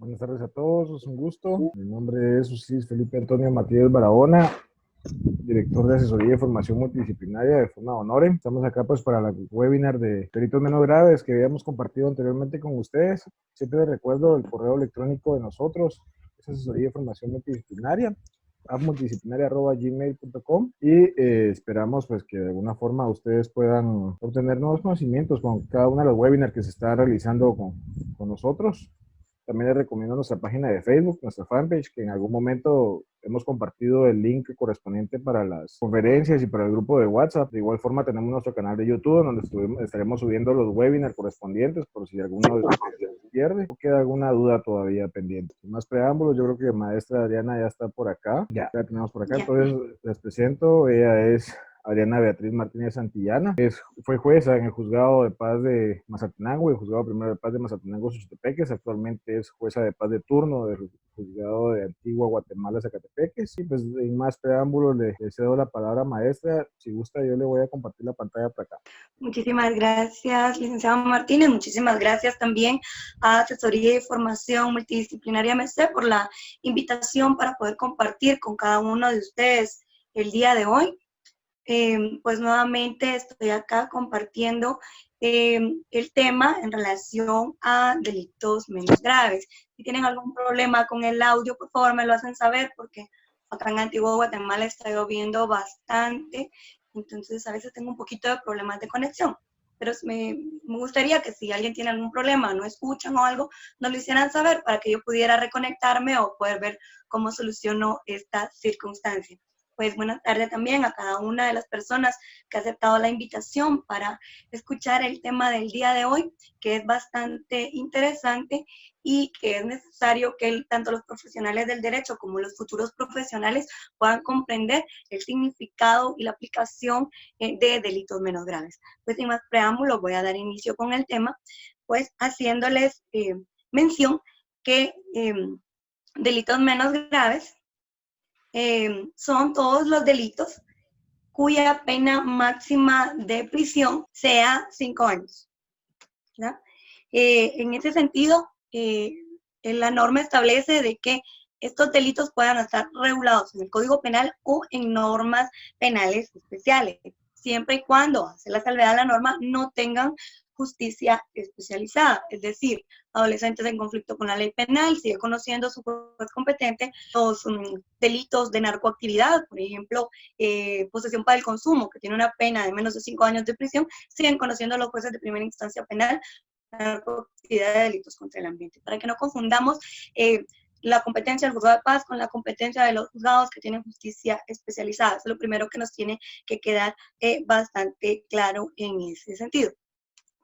Buenas tardes a todos, es un gusto. Mi nombre es Luis Felipe Antonio Matías Barahona, director de asesoría y formación multidisciplinaria de Forma Honore. Estamos acá pues para la webinar de delitos menos graves que habíamos compartido anteriormente con ustedes. Siempre les recuerdo el correo electrónico de nosotros, es asesoría y formación multidisciplinaria, multidisciplinaria@gmail.com, y esperamos pues que de alguna forma ustedes puedan obtener nuevos conocimientos con cada uno de los webinars que se está realizando con nosotros. También les recomiendo nuestra página de Facebook, nuestra fanpage, que en algún momento hemos compartido el link correspondiente para las conferencias y para el grupo de WhatsApp. De igual forma tenemos nuestro canal de YouTube, donde estaremos subiendo los webinars correspondientes por si alguno de ustedes se pierde o queda alguna duda todavía pendiente. Sin más preámbulos, yo creo que maestra Adriana ya está por acá. Ya la tenemos por acá, Ya. entonces les presento. Ella es Adriana Beatriz Martínez Santillana. Fue jueza en el Juzgado de Paz de Mazatenango y el Juzgado Primero de Paz de Mazatenango, Xochitepeques. Actualmente es jueza de paz de turno del Juzgado de Antigua Guatemala, Zacatepeques. Y pues sin más preámbulos le cedo la palabra, maestra. Si gusta, yo le voy a compartir la pantalla para acá. Muchísimas gracias, licenciado Martínez. Muchísimas gracias también a Asesoría y Formación Multidisciplinaria MC por la invitación para poder compartir con cada uno de ustedes el día de hoy. Pues nuevamente estoy acá compartiendo el tema en relación a delitos menos graves. Si tienen algún problema con el audio, por favor me lo hacen saber, porque acá en Antigua Guatemala está lloviendo bastante, entonces a veces tengo un poquito de problemas de conexión. Pero me gustaría que si alguien tiene algún problema, no escuchan o algo, nos lo hicieran saber para que yo pudiera reconectarme o poder ver cómo soluciono esta circunstancia. Pues buenas tardes también a cada una de las personas que ha aceptado la invitación para escuchar el tema del día de hoy, que es bastante interesante y que es necesario que tanto los profesionales del derecho como los futuros profesionales puedan comprender el significado y la aplicación de delitos menos graves. Pues sin más preámbulos voy a dar inicio con el tema, pues haciéndoles mención que delitos menos graves son todos los delitos cuya pena máxima de prisión sea 5 años. ¿Ya? En ese sentido, la norma establece de que estos delitos puedan estar regulados en el Código Penal o en normas penales especiales, siempre y cuando, hace la salvedad de la norma, no tengan justicia especializada, es decir, adolescentes en conflicto con la ley penal, sigue conociendo su juez competente los delitos de narcoactividad, por ejemplo, posesión para el consumo, que tiene una pena de menos de 5 años de prisión, siguen conociendo los jueces de primera instancia penal narcoactividad de delitos contra el ambiente, para que no confundamos la competencia del juzgado de paz con la competencia de los juzgados que tienen justicia especializada. Eso es lo primero que nos tiene que quedar bastante claro en ese sentido.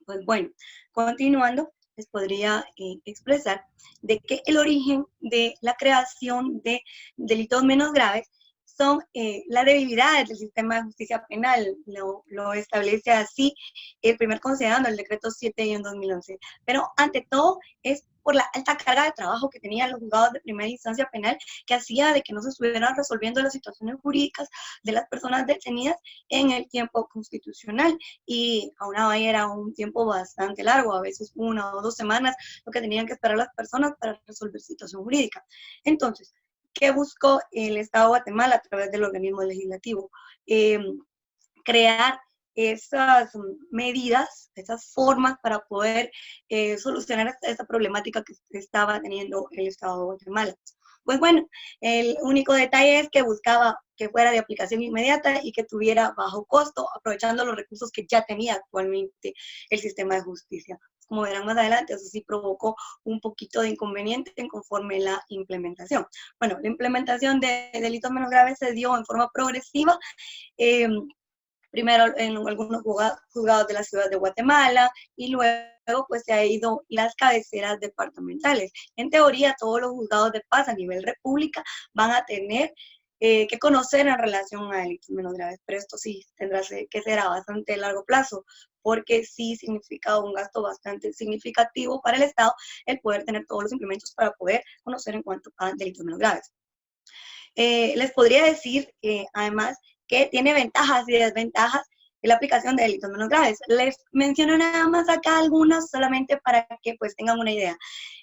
Pues bueno, continuando, les podría expresar de que el origen de la creación de delitos menos graves son las debilidades del sistema de justicia penal, lo establece así el primer considerando el decreto 7/2011, pero ante todo es por la alta carga de trabajo que tenían los juzgados de primera instancia penal, que hacía de que no se estuvieran resolviendo las situaciones jurídicas de las personas detenidas en el tiempo constitucional, y aún así era un tiempo bastante largo, a veces 1 o 2 semanas, lo que tenían que esperar las personas para resolver situación jurídica. Entonces, ¿qué buscó el Estado de Guatemala a través del organismo legislativo? Crear esas medidas, esas formas para poder solucionar esta problemática que estaba teniendo el Estado de Guatemala. Pues bueno, el único detalle es que buscaba que fuera de aplicación inmediata y que tuviera bajo costo, aprovechando los recursos que ya tenía actualmente el sistema de justicia. Como verán más adelante, eso sí provocó un poquito de inconveniente conforme la implementación. Bueno, la implementación de delitos menos graves se dio en forma progresiva, primero en algunos juzgados de la ciudad de Guatemala, y luego pues se ha ido las cabeceras departamentales. En teoría, todos los juzgados de paz a nivel república van a tener que conocer en relación a delitos menos graves, pero esto sí tendrá que ser a bastante largo plazo, porque sí significa un gasto bastante significativo para el Estado el poder tener todos los implementos para poder conocer en cuanto a delitos menos graves. Les podría decir, además, que tiene ventajas y desventajas en la aplicación de delitos menos graves. Les menciono nada más acá algunas solamente para que pues tengan una idea.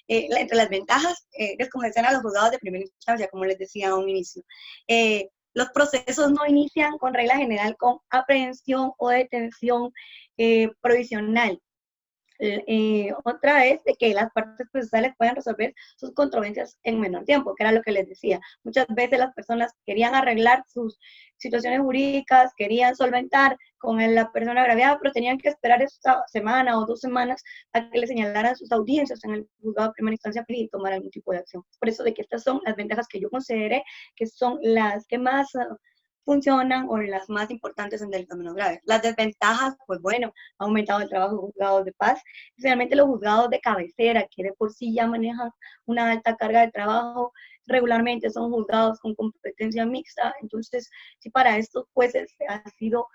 entre las ventajas, es como decían a los juzgados de primera instancia, como les decía a un inicio. Los procesos no inician con regla general con aprehensión o detención provisional. Otra es de que las partes procesales puedan resolver sus controversias en menor tiempo, que era lo que les decía. Muchas veces las personas querían arreglar sus situaciones jurídicas, querían solventar con la persona agraviada, pero tenían que esperar esta semana o 2 semanas a que le señalaran sus audiencias en el juzgado de primera instancia y tomar algún tipo de acción. Por eso de que estas son las ventajas que yo consideré que son las que más funcionan o las más importantes en delitos menos graves. Las desventajas, pues bueno, ha aumentado el trabajo de juzgados de paz, especialmente los juzgados de cabecera, que de por sí ya manejan una alta carga de trabajo, regularmente son juzgados con competencia mixta, entonces si para estos jueces ha sido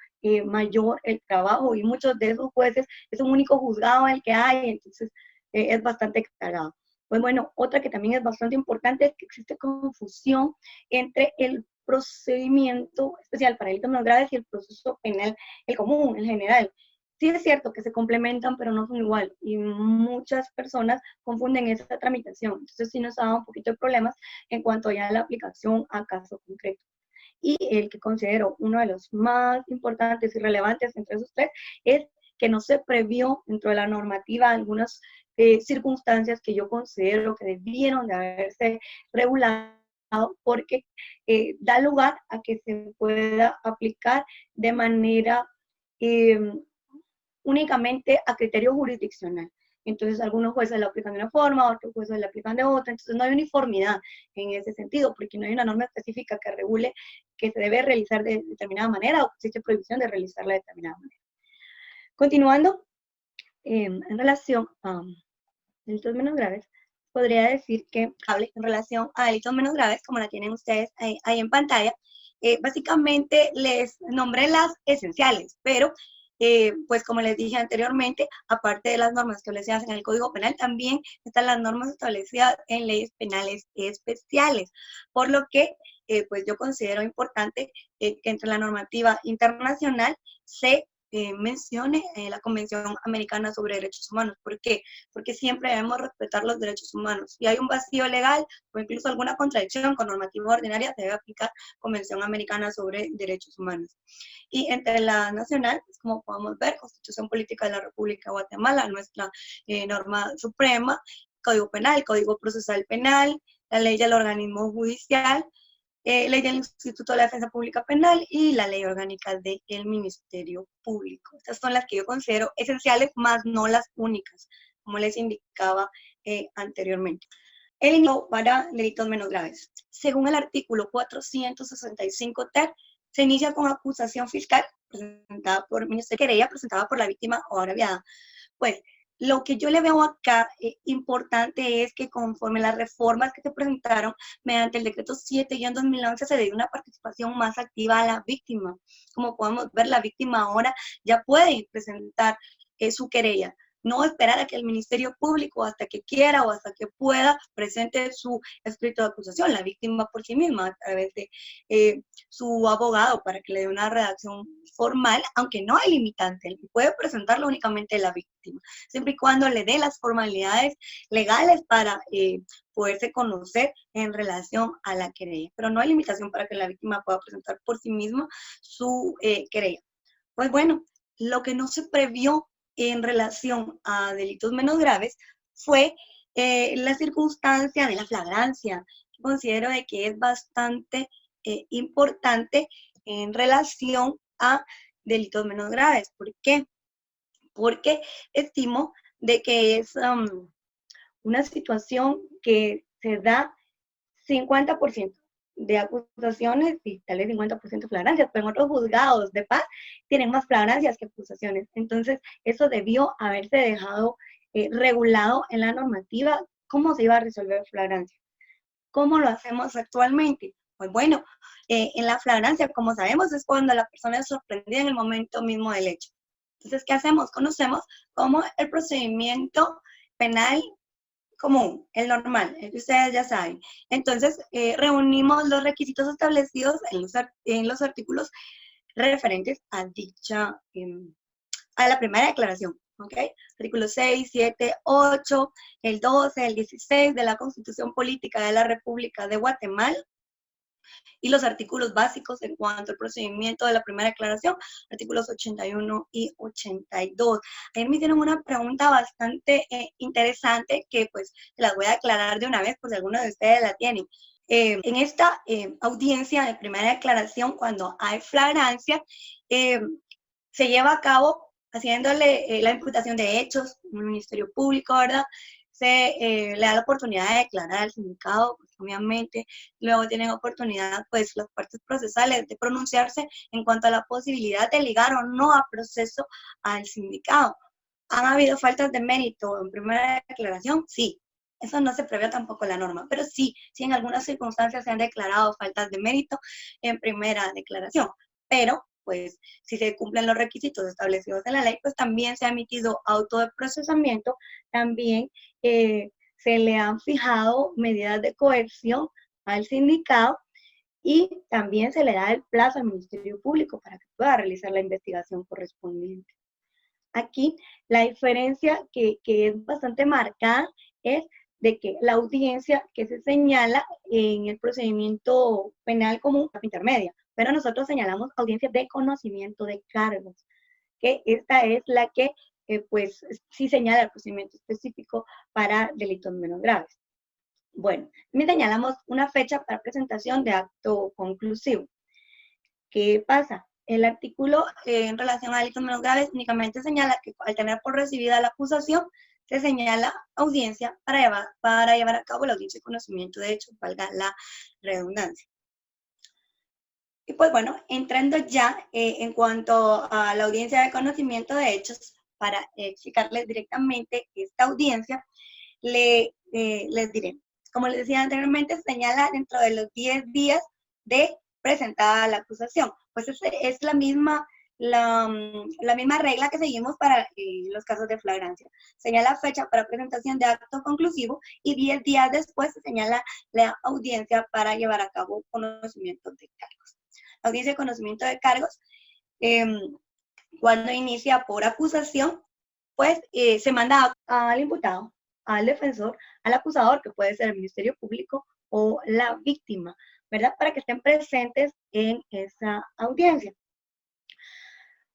mayor el trabajo y muchos de esos jueces es un único juzgado el que hay, entonces es bastante cargado. Pues bueno, otra que también es bastante importante es que existe confusión entre el procedimiento especial para delitos menos graves y el proceso penal, el común, el general. Sí es cierto que se complementan, pero no son igual, y muchas personas confunden esa tramitación. Entonces sí nos ha dado un poquito de problemas en cuanto ya a la aplicación a caso concreto. Y el que considero uno de los más importantes y relevantes entre esos tres es que no se previó dentro de la normativa algunas circunstancias que yo considero que debieron de haberse regulado porque da lugar a que se pueda aplicar de manera únicamente a criterio jurisdiccional. Entonces, algunos jueces la aplican de una forma, otros jueces la aplican de otra. Entonces, no hay uniformidad en ese sentido, porque no hay una norma específica que regule que se debe realizar de determinada manera o que existe prohibición de realizarla de determinada manera. Continuando, en relación a delitos menos graves, podría decir que hable en relación a delitos menos graves, como la tienen ustedes ahí en pantalla. Básicamente les nombré las esenciales, pero pues como les dije anteriormente, aparte de las normas establecidas en el Código Penal, también están las normas establecidas en leyes penales especiales, por lo que pues yo considero importante que entre la normativa internacional se mencione la Convención Americana sobre Derechos Humanos. ¿Por qué? Porque siempre debemos respetar los derechos humanos. Si hay un vacío legal o incluso alguna contradicción con normativa ordinaria, se debe aplicar Convención Americana sobre Derechos Humanos. Y entre la nacional, pues como podemos ver, Constitución Política de la República de Guatemala, nuestra norma suprema, Código Penal, Código Procesal Penal, la ley del organismo judicial, ley del Instituto de la Defensa Pública Penal y la ley orgánica del Ministerio Público. Estas son las que yo considero esenciales, más no las únicas, como les indicaba anteriormente. El inicio para delitos menos graves. Según el artículo 465 ter, se inicia con acusación fiscal presentada por Ministerio de Querella, presentada por la víctima o agraviada. Pues, lo que yo le veo acá importante es que conforme las reformas que se presentaron mediante el decreto 7-2011 se dio una participación más activa a la víctima. Como podemos ver, la víctima ahora ya puede presentar su querella. No esperar a que el Ministerio Público, hasta que quiera o hasta que pueda, presente su escrito de acusación, la víctima por sí misma, a través de su abogado, para que le dé una redacción formal, aunque no hay limitante, puede presentarlo únicamente la víctima, siempre y cuando le dé las formalidades legales para poderse conocer en relación a la querella. Pero no hay limitación para que la víctima pueda presentar por sí misma su querella. Pues bueno, lo que no se previó en relación a delitos menos graves fue la circunstancia de la flagrancia. Considero de que es bastante importante en relación a delitos menos graves. ¿Por qué? Porque estimo de que es una situación que se da 50% de acusaciones y tal vez 50% flagrancias, pero en otros juzgados de paz tienen más flagrancias que acusaciones. Entonces, eso debió haberse dejado regulado en la normativa, cómo se iba a resolver flagrancia. ¿Cómo lo hacemos actualmente? Pues bueno, en la flagrancia, como sabemos, es cuando la persona es sorprendida en el momento mismo del hecho. Entonces, ¿qué hacemos? Conocemos como el procedimiento penal común, el normal, el que ustedes ya saben. Entonces, reunimos los requisitos establecidos en los artículos referentes a dicha, a la primera declaración. ¿ok? Artículos 6, 7, 8, el 12, el 16 de la Constitución Política de la República de Guatemala, y los artículos básicos en cuanto al procedimiento de la primera declaración, artículos 81 y 82. Ayer me hicieron una pregunta bastante interesante que pues las voy a aclarar de una vez por si alguno de ustedes la tienen. En esta audiencia de primera declaración, cuando hay flagrancia, se lleva a cabo haciéndole la imputación de hechos, un ministerio público, ¿verdad? Se le da la oportunidad de declarar al sindicado, pues, obviamente, luego tienen oportunidad, pues, las partes procesales de pronunciarse en cuanto a la posibilidad de ligar o no a proceso al sindicado. ¿Han habido faltas de mérito en primera declaración? Sí. Eso no se prevé tampoco en la norma, pero sí en algunas circunstancias se han declarado faltas de mérito en primera declaración, pero pues si se cumplen los requisitos establecidos en la ley, pues también se ha emitido auto de procesamiento, también se le han fijado medidas de coerción al sindicado y también se le da el plazo al Ministerio Público para que pueda realizar la investigación correspondiente. Aquí la diferencia que es bastante marcada es de que la audiencia que se señala en el procedimiento penal común es intermedia, pero nosotros señalamos audiencia de conocimiento de cargos, que esta es la que pues sí señala el procedimiento específico para delitos menos graves. Bueno, también señalamos una fecha para presentación de acto conclusivo. ¿Qué pasa? El artículo en relación a delitos menos graves únicamente señala que al tener por recibida la acusación, se señala audiencia para llevar a cabo la audiencia de conocimiento de hechos, valga la redundancia. Y pues bueno, entrando ya en cuanto a la audiencia de conocimiento de hechos, para explicarles directamente esta audiencia, les diré, como les decía anteriormente, señala dentro de los 10 días de presentada la acusación. Pues es la misma regla que seguimos para los casos de flagrancia. Señala fecha para presentación de acto conclusivo y 10 días después se señala la audiencia para llevar a cabo conocimiento de cargos. La audiencia de conocimiento de cargos, cuando inicia por acusación, pues se manda al imputado, al defensor, al acusador, que puede ser el Ministerio Público o la víctima, ¿verdad? Para que estén presentes en esa audiencia.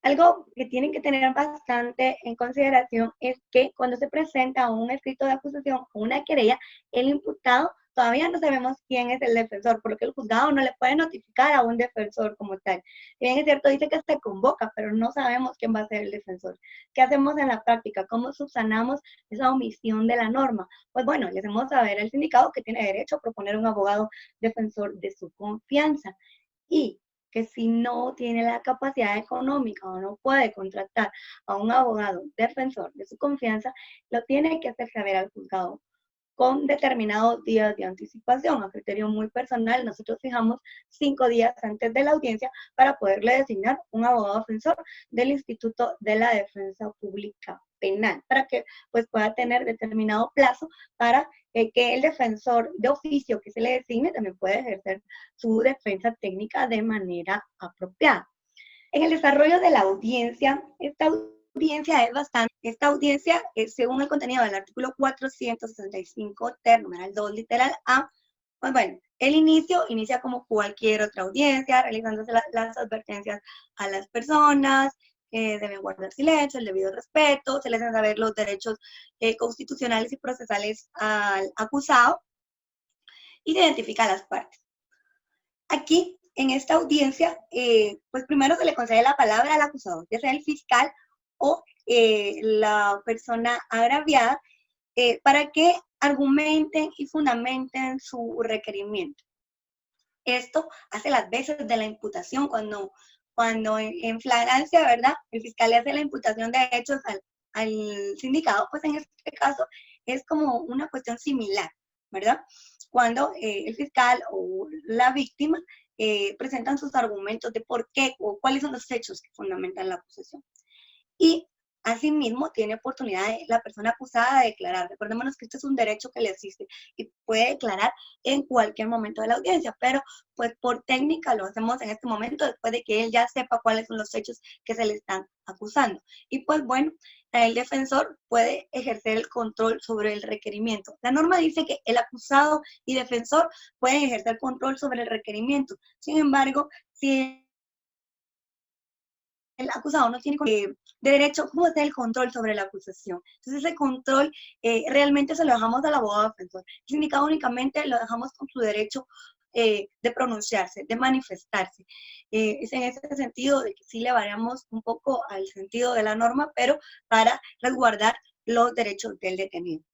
Algo que tienen que tener bastante en consideración es que cuando se presenta un escrito de acusación o una querella, el imputado todavía no sabemos quién es el defensor, por lo que el juzgado no le puede notificar a un defensor como tal. Si bien es cierto, dice que se convoca, pero no sabemos quién va a ser el defensor. ¿Qué hacemos en la práctica? ¿Cómo subsanamos esa omisión de la norma? Pues bueno, le hacemos saber al sindicado que tiene derecho a proponer un abogado defensor de su confianza. Y que si no tiene la capacidad económica o no puede contratar a un abogado defensor de su confianza, lo tiene que hacer saber al juzgado con determinados días de anticipación. A criterio muy personal, nosotros fijamos 5 días antes de la audiencia para poderle designar un abogado defensor del Instituto de la Defensa Pública Penal, para que pues pueda tener determinado plazo para que el defensor de oficio que se le designe también pueda ejercer su defensa técnica de manera apropiada. En el desarrollo de la audiencia, esta audiencia, según el contenido del artículo 465 ter, numeral 2, literal A, pues bueno, el inicia como cualquier otra audiencia, realizándose las advertencias a las personas, que deben guardar silencio, el debido respeto, se les hacen saber los derechos constitucionales y procesales al acusado, y se identifica a las partes. Aquí, en esta audiencia, pues primero se le concede la palabra al acusador, ya sea el fiscal o la persona agraviada, para que argumenten y fundamenten su requerimiento. Esto hace las veces de la imputación cuando en flagrancia, ¿verdad? El fiscal le hace la imputación de hechos al sindicado, pues en este caso es como una cuestión similar, ¿verdad? Cuando el fiscal o la víctima presentan sus argumentos de por qué o cuáles son los hechos que fundamentan la acusación. Y Asimismo, tiene oportunidad la persona acusada de declarar. Recordémonos que este es un derecho que le existe y puede declarar en cualquier momento de la audiencia, pero pues por técnica lo hacemos en este momento después de que él ya sepa cuáles son los hechos que se le están acusando. Y pues bueno, el defensor puede ejercer el control sobre el requerimiento. La norma dice que el acusado y defensor pueden ejercer control sobre el requerimiento. Sin embargo, si el acusado no tiene de derecho, ¿cómo hacer el control sobre la acusación? Entonces ese control realmente se lo dejamos al abogado defensor. El sindicado únicamente lo dejamos con su derecho de pronunciarse, de manifestarse. Es en ese sentido de que sí le variamos un poco al sentido de la norma, pero para resguardar los derechos del detenido.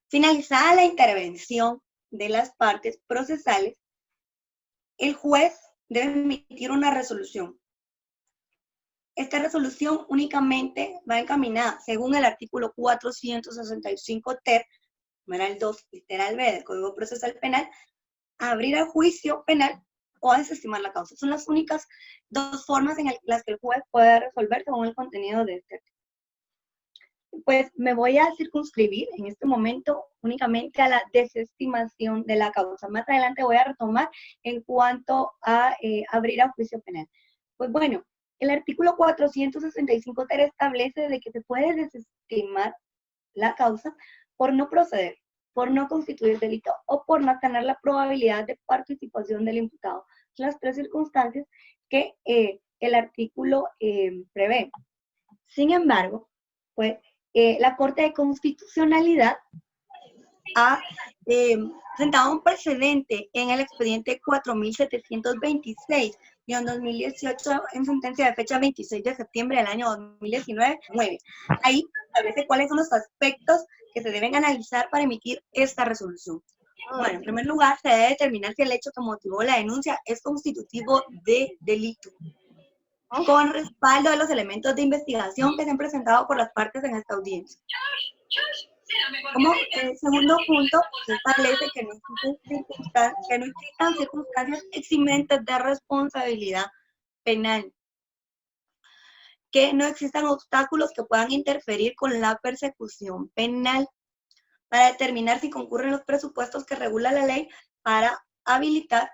Finalizada la intervención de las partes procesales, el juez debe emitir una resolución. Esta resolución únicamente va encaminada, según el artículo 465 ter, numeral 2, literal B del Código Procesal Penal, a abrir el juicio penal o a desestimar la causa. Son las únicas dos formas en las que el juez puede resolver según el contenido de este artículo. Pues me voy a circunscribir en este momento únicamente a la desestimación de la causa. Más adelante voy a retomar en cuanto a abrir a juicio penal. Pues bueno, el artículo 465 ter establece de que se puede desestimar la causa por no proceder, por no constituir delito o por no tener la probabilidad de participación del imputado. Son las tres circunstancias que el artículo prevé. Sin embargo, pues la Corte de Constitucionalidad ha sentado un precedente en el expediente 4726-2018 en sentencia de fecha 26 de septiembre del año 2019. Ahí establece cuáles son los aspectos que se deben analizar para emitir esta resolución. Bueno, en primer lugar, se debe determinar si el hecho que motivó la denuncia es constitutivo de delito, con respaldo de los elementos de investigación que se han presentado por las partes en esta audiencia. Como segundo punto, se establece que no existan circunstancias eximentes de responsabilidad penal, que no existan obstáculos que puedan interferir con la persecución penal, para determinar si concurren los presupuestos que regula la ley para habilitar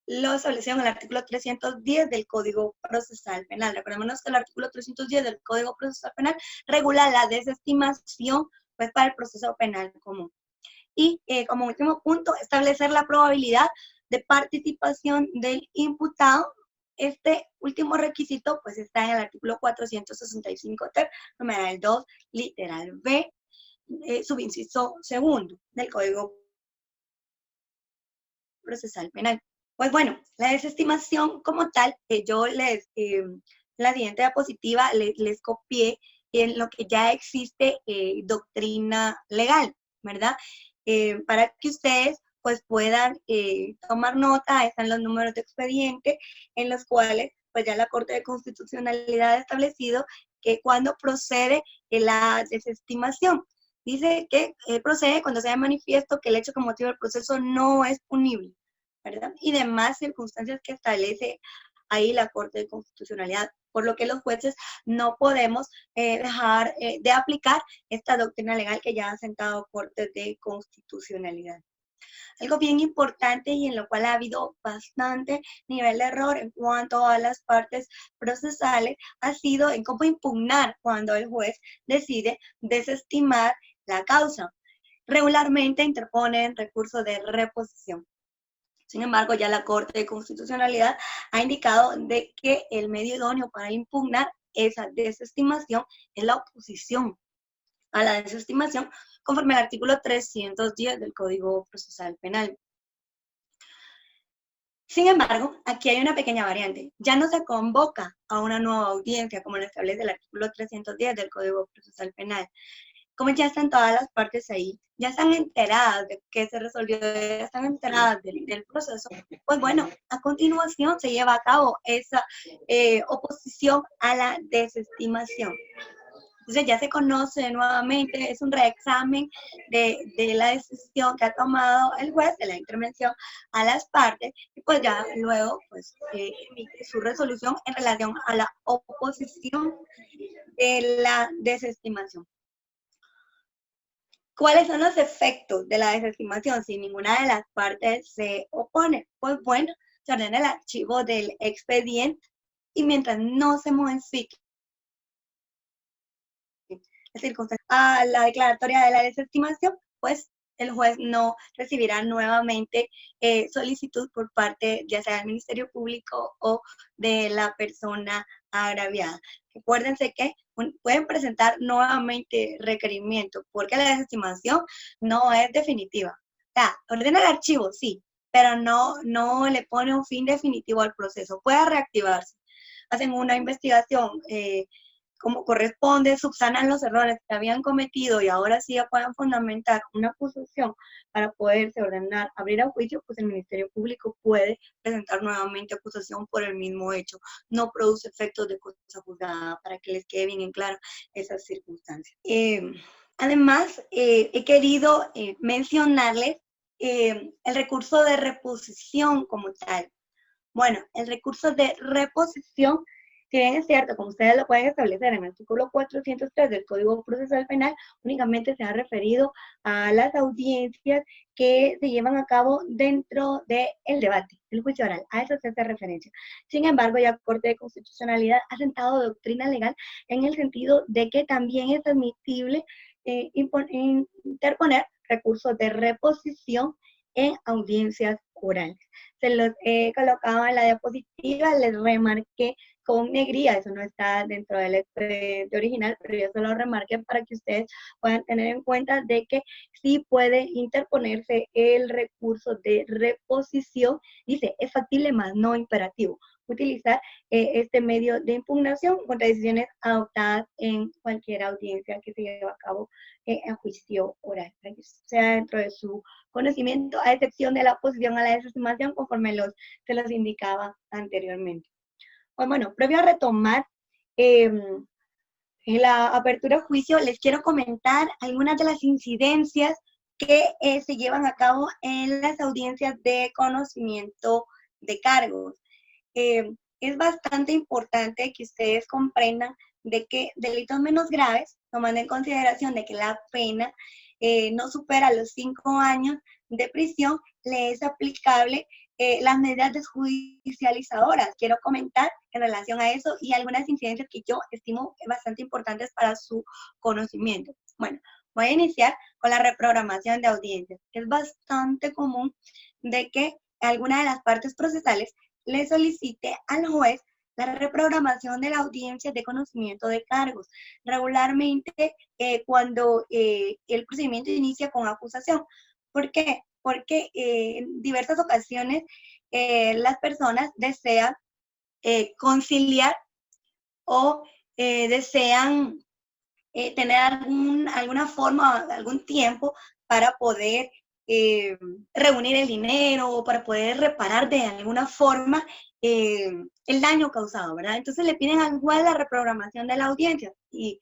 lo establecido en el artículo 310 del Código Procesal Penal. Recordemos que el artículo 310 del Código Procesal Penal regula la desestimación pues, para el proceso penal común. Y como último punto, establecer la probabilidad de participación del imputado. Este último requisito pues está en el artículo 465 ter, numeral 2, literal B, subinciso segundo del Código Procesal Penal. Pues bueno, la desestimación como tal, yo la siguiente diapositiva les copié en lo que ya existe doctrina legal, ¿verdad? Para que ustedes pues puedan tomar nota, están los números de expediente en los cuales pues ya la Corte de Constitucionalidad ha establecido que cuando procede la desestimación, dice que procede cuando sea manifiesto que el hecho que motiva el proceso no es punible, ¿verdad? Y demás circunstancias que establece ahí la Corte de Constitucionalidad, por lo que los jueces no podemos dejar de aplicar esta doctrina legal que ya ha sentado Corte de Constitucionalidad. Algo bien importante y en lo cual ha habido bastante nivel de error en cuanto a las partes procesales ha sido en cómo impugnar cuando el juez decide desestimar la causa. Regularmente interponen recurso de reposición. Sin embargo, ya la Corte de Constitucionalidad ha indicado de que el medio idóneo para impugnar esa desestimación es la oposición a la desestimación conforme al artículo 310 del Código Procesal Penal. Sin embargo, aquí hay una pequeña variante. Ya no se convoca a una nueva audiencia como lo establece el artículo 310 del Código Procesal Penal. Como ya están todas las partes ahí, ya están enteradas de qué se resolvió, ya están enteradas del proceso, pues bueno, a continuación se lleva a cabo esa oposición a la desestimación. Entonces ya se conoce nuevamente, es un reexamen de la decisión que ha tomado el juez, de la intervención a las partes, y pues ya luego pues emite su resolución en relación a la oposición de la desestimación. ¿Cuáles son los efectos de la desestimación si ninguna de las partes se opone? Pues bueno, se ordena el archivo del expediente y mientras no se modifique la circunstancia a la declaratoria de la desestimación, pues el juez no recibirá nuevamente solicitud por parte ya sea del Ministerio Público o de la persona agraviada. Acuérdense que pueden presentar nuevamente requerimiento porque la desestimación no es definitiva. O sea, ordena el archivo, sí, pero no le pone un fin definitivo al proceso. Puede reactivarse. Hacen una investigación como corresponde, subsanan los errores que habían cometido y ahora sí ya puedan fundamentar una acusación para poderse ordenar abrir a juicio, pues el Ministerio Público puede presentar nuevamente acusación por el mismo hecho. No produce efectos de cosa juzgada, para que les quede bien en claro esas circunstancias. Además, he querido mencionarles el recurso de reposición como tal. Bueno, el recurso de reposición, si bien es cierto, como ustedes lo pueden establecer en el artículo 403 del Código Procesal Penal, únicamente se ha referido a las audiencias que se llevan a cabo dentro del debate, el juicio oral. A eso se hace referencia. Sin embargo, ya la Corte de Constitucionalidad ha sentado doctrina legal en el sentido de que también es admisible interponer recursos de reposición en audiencias orales. Se los he colocado en la diapositiva, les remarqué con negrilla, eso no está dentro del expediente original, pero yo se lo remarqué para que ustedes puedan tener en cuenta de que sí puede interponerse el recurso de reposición, dice, es factible más no imperativo, utilizar este medio de impugnación contra decisiones adoptadas en cualquier audiencia que se lleve a cabo en juicio oral, para que sea dentro de su conocimiento, a excepción de la oposición a la desestimación, conforme se los indicaba anteriormente. Pues bueno, previo a retomar en la apertura de juicio, les quiero comentar algunas de las incidencias que se llevan a cabo en las audiencias de conocimiento de cargos. Es bastante importante que ustedes comprendan de que delitos menos graves, tomando en consideración de que la pena no supera los 5 años de prisión, le es aplicable las medidas desjudicializadoras. Quiero comentar en relación a eso y algunas incidencias que yo estimo bastante importantes para su conocimiento. Bueno, voy a iniciar con la reprogramación de audiencias. Es bastante común de que alguna de las partes procesales le solicite al juez la reprogramación de la audiencia de conocimiento de cargos. Regularmente cuando el procedimiento inicia con acusación. ¿Por qué? Porque en diversas ocasiones las personas desean conciliar o desean tener alguna forma, algún tiempo para poder reunir el dinero o para poder reparar de alguna forma el daño causado, ¿verdad? Entonces le piden al juez la reprogramación de la audiencia y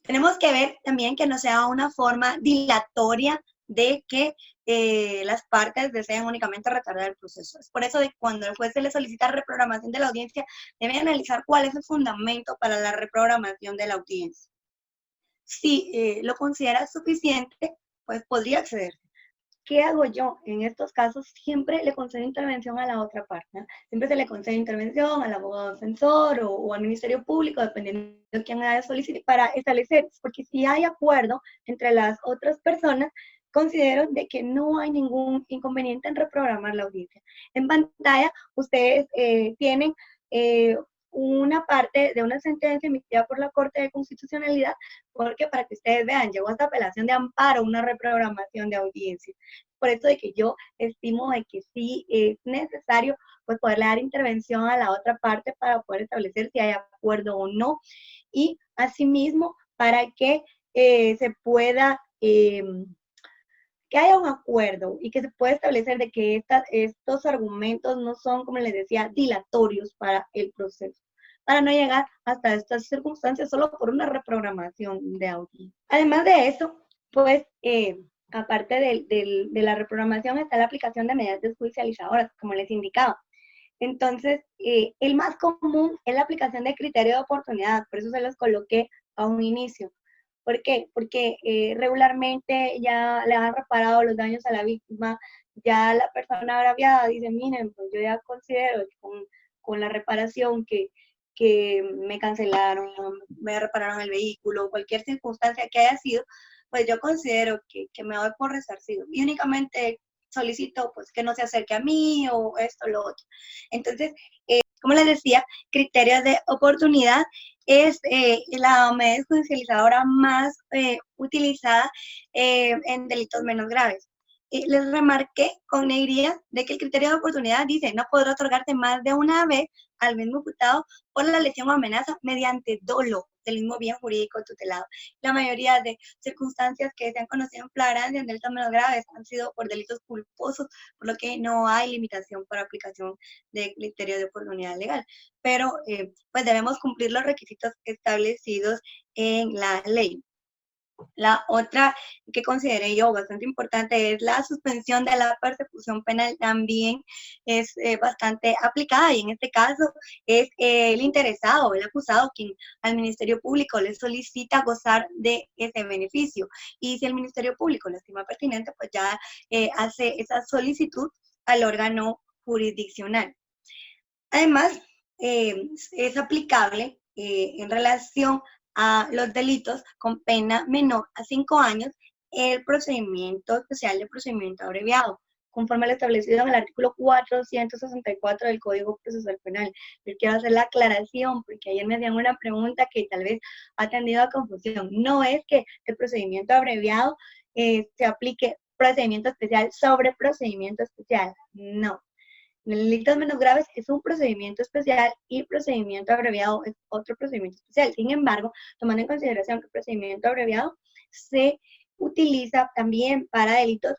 tenemos que ver también que no sea una forma dilatoria de que las partes desean únicamente retardar el proceso. Es por eso de cuando el juez se le solicita reprogramación de la audiencia, debe analizar cuál es el fundamento para la reprogramación de la audiencia. Si lo considera suficiente, pues podría acceder. ¿Qué hago yo en estos casos? Siempre le concedo intervención a la otra parte, ¿no? Siempre se le concede intervención al abogado defensor o al Ministerio Público, dependiendo de quién haya solicitado, para establecer, porque si hay acuerdo entre las otras personas, considero de que no hay ningún inconveniente en reprogramar la audiencia. En pantalla, ustedes tienen una parte de una sentencia emitida por la Corte de Constitucionalidad, porque para que ustedes vean, llegó hasta apelación de amparo, una reprogramación de audiencia. Por eso de que yo estimo de que sí es necesario pues poderle dar intervención a la otra parte para poder establecer si hay acuerdo o no, y asimismo para que se pueda que haya un acuerdo y que se pueda establecer de que estos argumentos no son, como les decía, dilatorios para el proceso. para no llegar hasta estas circunstancias solo por una reprogramación de audiencia. Además de eso, pues, aparte de la reprogramación está la aplicación de medidas desjudicializadoras, como les indicaba. Entonces, el más común es la aplicación de criterio de oportunidad, por eso se los coloqué a un inicio. ¿Por qué? Porque regularmente ya le han reparado los daños a la víctima, ya la persona agraviada dice, miren, pues yo ya considero con la reparación que me cancelaron, me repararon el vehículo, cualquier circunstancia que haya sido, pues yo considero que me doy por resarcido. Y únicamente solicito pues que no se acerque a mí o esto, lo otro. Entonces, como les decía, criterios de oportunidad es la medida judicializadora más utilizada en delitos menos graves. Les remarqué con negrilla de que el criterio de oportunidad dice no podrá otorgarte más de una vez al mismo imputado por la lesión o amenaza mediante dolo del mismo bien jurídico tutelado. La mayoría de circunstancias que se han conocido en flagrancia en delitos menos graves han sido por delitos culposos, por lo que no hay limitación para aplicación de criterio de oportunidad legal. Pero pues debemos cumplir los requisitos establecidos en la ley. La otra que consideré yo bastante importante es la suspensión de la persecución penal, también es bastante aplicada, y en este caso es el interesado, el acusado, quien al Ministerio Público le solicita gozar de ese beneficio, y si el Ministerio Público lo estima pertinente, pues ya hace esa solicitud al órgano jurisdiccional. Además, es aplicable en relación a los delitos con pena menor a 5 años el procedimiento especial de procedimiento abreviado, conforme a lo establecido en el artículo 464 del Código Procesal Penal. Yo quiero hacer la aclaración, porque ayer me hacían una pregunta que tal vez ha tendido a confusión. No es que el procedimiento abreviado se aplique procedimiento especial sobre procedimiento especial, no. En delitos menos graves es un procedimiento especial y procedimiento abreviado es otro procedimiento especial. Sin embargo, tomando en consideración que el procedimiento abreviado se utiliza también para delitos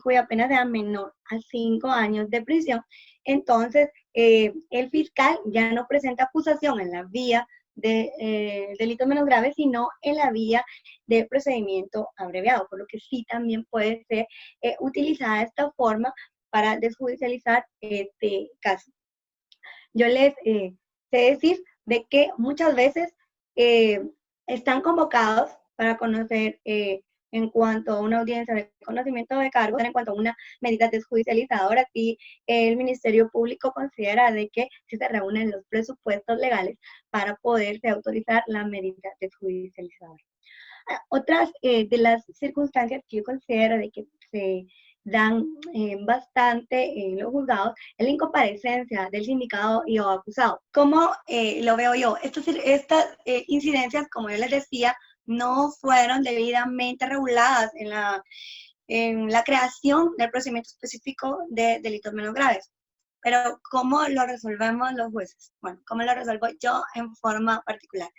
cuya pena sea menor a 5 años de prisión, entonces el fiscal ya no presenta acusación en la vía de delitos menos graves, sino en la vía de procedimiento abreviado, por lo que sí también puede ser utilizada esta forma para desjudicializar este caso. Yo les sé decir de que muchas veces están convocados para conocer en cuanto a una audiencia de conocimiento de cargos, en cuanto a una medida desjudicializadora, y el Ministerio Público considera de que si se reúnen los presupuestos legales para poderse autorizar la medida desjudicializadora. Otras de las circunstancias que yo considero de que se dan bastante en los juzgados es la incomparecencia del sindicado y o acusado. ¿Cómo lo veo yo? Estas incidencias, como yo les decía, no fueron debidamente reguladas en la creación del procedimiento específico de delitos menos graves. Pero ¿cómo lo resolvemos los jueces? Bueno, ¿cómo lo resuelvo yo en forma particular?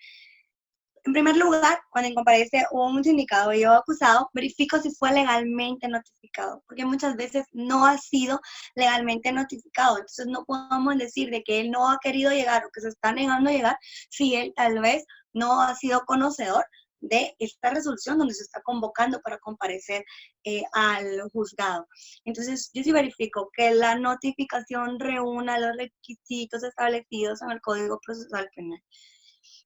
En primer lugar, cuando comparece un sindicado y o acusado, verifico si fue legalmente notificado, porque muchas veces no ha sido legalmente notificado. Entonces no podemos decir de que él no ha querido llegar o que se está negando a llegar si él tal vez no ha sido conocedor de esta resolución donde se está convocando para comparecer al juzgado. Entonces, yo sí verifico que la notificación reúna los requisitos establecidos en el Código Procesal Penal.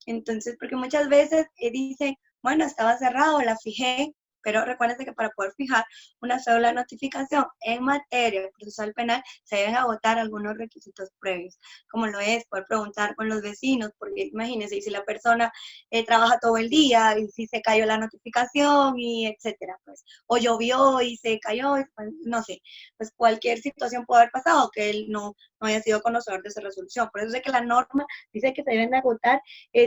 Entonces, porque muchas veces dicen, bueno, estaba cerrado, la fijé, pero recuérdense que para poder fijar una cédula de notificación en materia procesal penal se deben agotar algunos requisitos previos, como lo es poder preguntar con los vecinos, porque imagínense, si la persona trabaja todo el día y si se cayó la notificación y etcétera, pues, o llovió y se cayó, pues, no sé, pues cualquier situación puede haber pasado que él no haya sido conocedor de esa resolución. Por eso es que la norma dice que se deben de agotar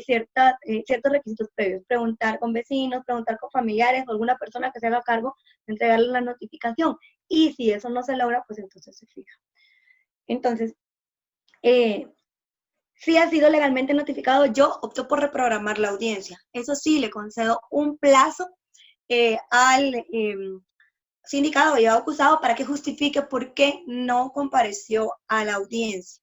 ciertos requisitos previos, preguntar con vecinos, preguntar con familiares o alguna persona que se haga cargo de entregarle la notificación, y si eso no se logra, pues entonces se fija. Entonces, si ha sido legalmente notificado, yo opto por reprogramar la audiencia. Eso sí, le concedo un plazo al sindicado o acusado para que justifique por qué no compareció a la audiencia.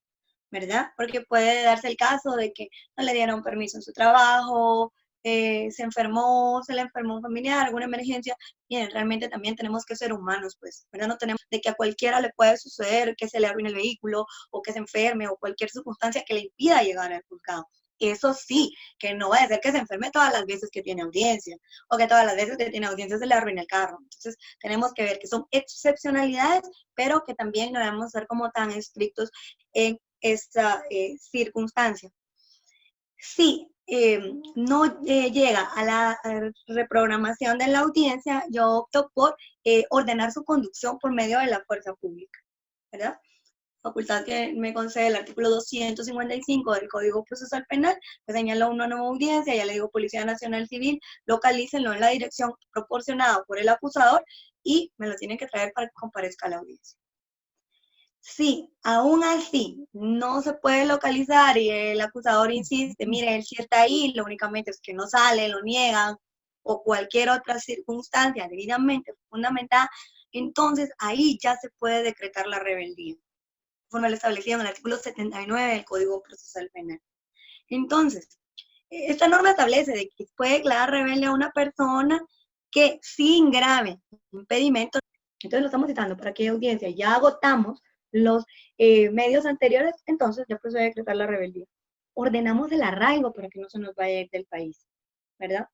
¿verdad? Porque puede darse el caso de que no le dieron permiso en su trabajo, se enfermó, se le enfermó un familiar, alguna emergencia. Bien, realmente también tenemos que ser humanos, pues, ¿verdad? No tenemos de que a cualquiera le puede suceder que se le arruine el vehículo o que se enferme o cualquier circunstancia que le impida llegar al juzgado. Eso sí, que no va a ser que se enferme todas las veces que tiene audiencia o que todas las veces que tiene audiencia se le arruine el carro. Entonces, tenemos que ver que son excepcionalidades, pero que también no debemos ser como tan estrictos en esta circunstancia. Si no llega a la reprogramación de la audiencia, yo opto por ordenar su conducción por medio de la fuerza pública, ¿verdad? Facultad que me concede el artículo 255 del Código Procesal Penal, pues señala una nueva audiencia, ya le digo Policía Nacional Civil, localícenlo en la dirección proporcionada por el acusador y me lo tienen que traer para que comparezca a la audiencia. Si aún así no se puede localizar y el acusador insiste, mire, él sí está ahí, lo únicamente es que no sale, lo niegan, o cualquier otra circunstancia debidamente fundamentada, entonces ahí ya se puede decretar la rebeldía, conforme lo establecido en el artículo 79 del Código Procesal Penal. Entonces, esta norma establece de que puede declarar rebelde a una persona que sin grave impedimento, entonces lo estamos citando para aquella audiencia, ya agotamos los medios anteriores, entonces ya procede a decretar la rebeldía. Ordenamos el arraigo para que no se nos vaya a ir del país, ¿verdad?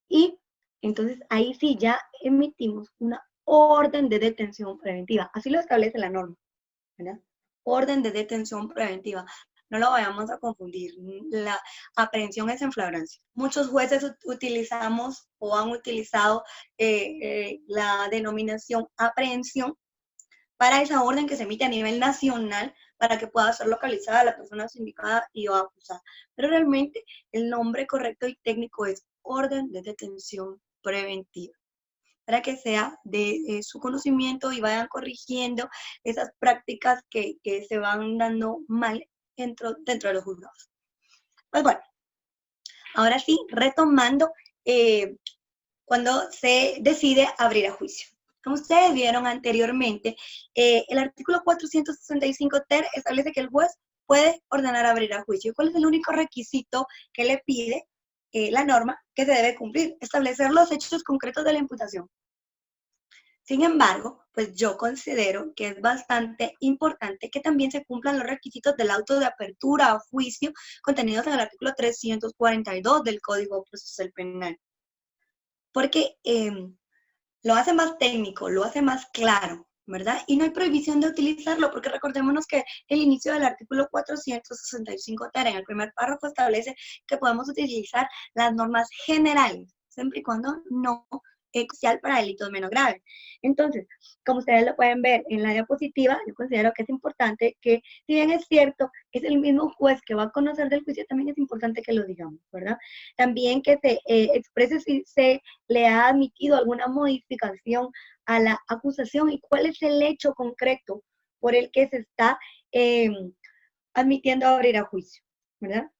Y entonces ahí sí ya emitimos una orden de detención preventiva, así lo establece la norma, ¿verdad? Orden de detención preventiva. No lo vayamos a confundir. La aprehensión es en flagrancia. Muchos jueces utilizamos o han utilizado la denominación aprehensión para esa orden que se emite a nivel nacional para que pueda ser localizada la persona sindicada y o acusada. Pero realmente el nombre correcto y técnico es orden de detención preventiva, para que sea de su conocimiento y vayan corrigiendo esas prácticas que se van dando mal dentro de los juzgados. Pues bueno, ahora sí, retomando, cuando se decide abrir a juicio. Como ustedes vieron anteriormente, el artículo 465 ter establece que el juez puede ordenar abrir a juicio. ¿Cuál es el único requisito que le pide la norma que se debe cumplir? Establecer los hechos concretos de la imputación. Sin embargo, pues yo considero que es bastante importante que también se cumplan los requisitos del auto de apertura a juicio contenidos en el artículo 342 del Código Procesal Penal. Porque lo hace más técnico, lo hace más claro, ¿verdad? Y no hay prohibición de utilizarlo, porque recordémonos que el inicio del artículo 465 ter en el primer párrafo establece que podemos utilizar las normas generales, siempre y cuando no especial para delitos menos graves. Entonces, como ustedes lo pueden ver en la diapositiva, yo considero que es importante que, si bien es cierto, es el mismo juez que va a conocer del juicio, también es importante que lo digamos, ¿verdad? También que se exprese si se le ha admitido alguna modificación a la acusación y cuál es el hecho concreto por el que se está admitiendo a abrir a juicio, ¿verdad?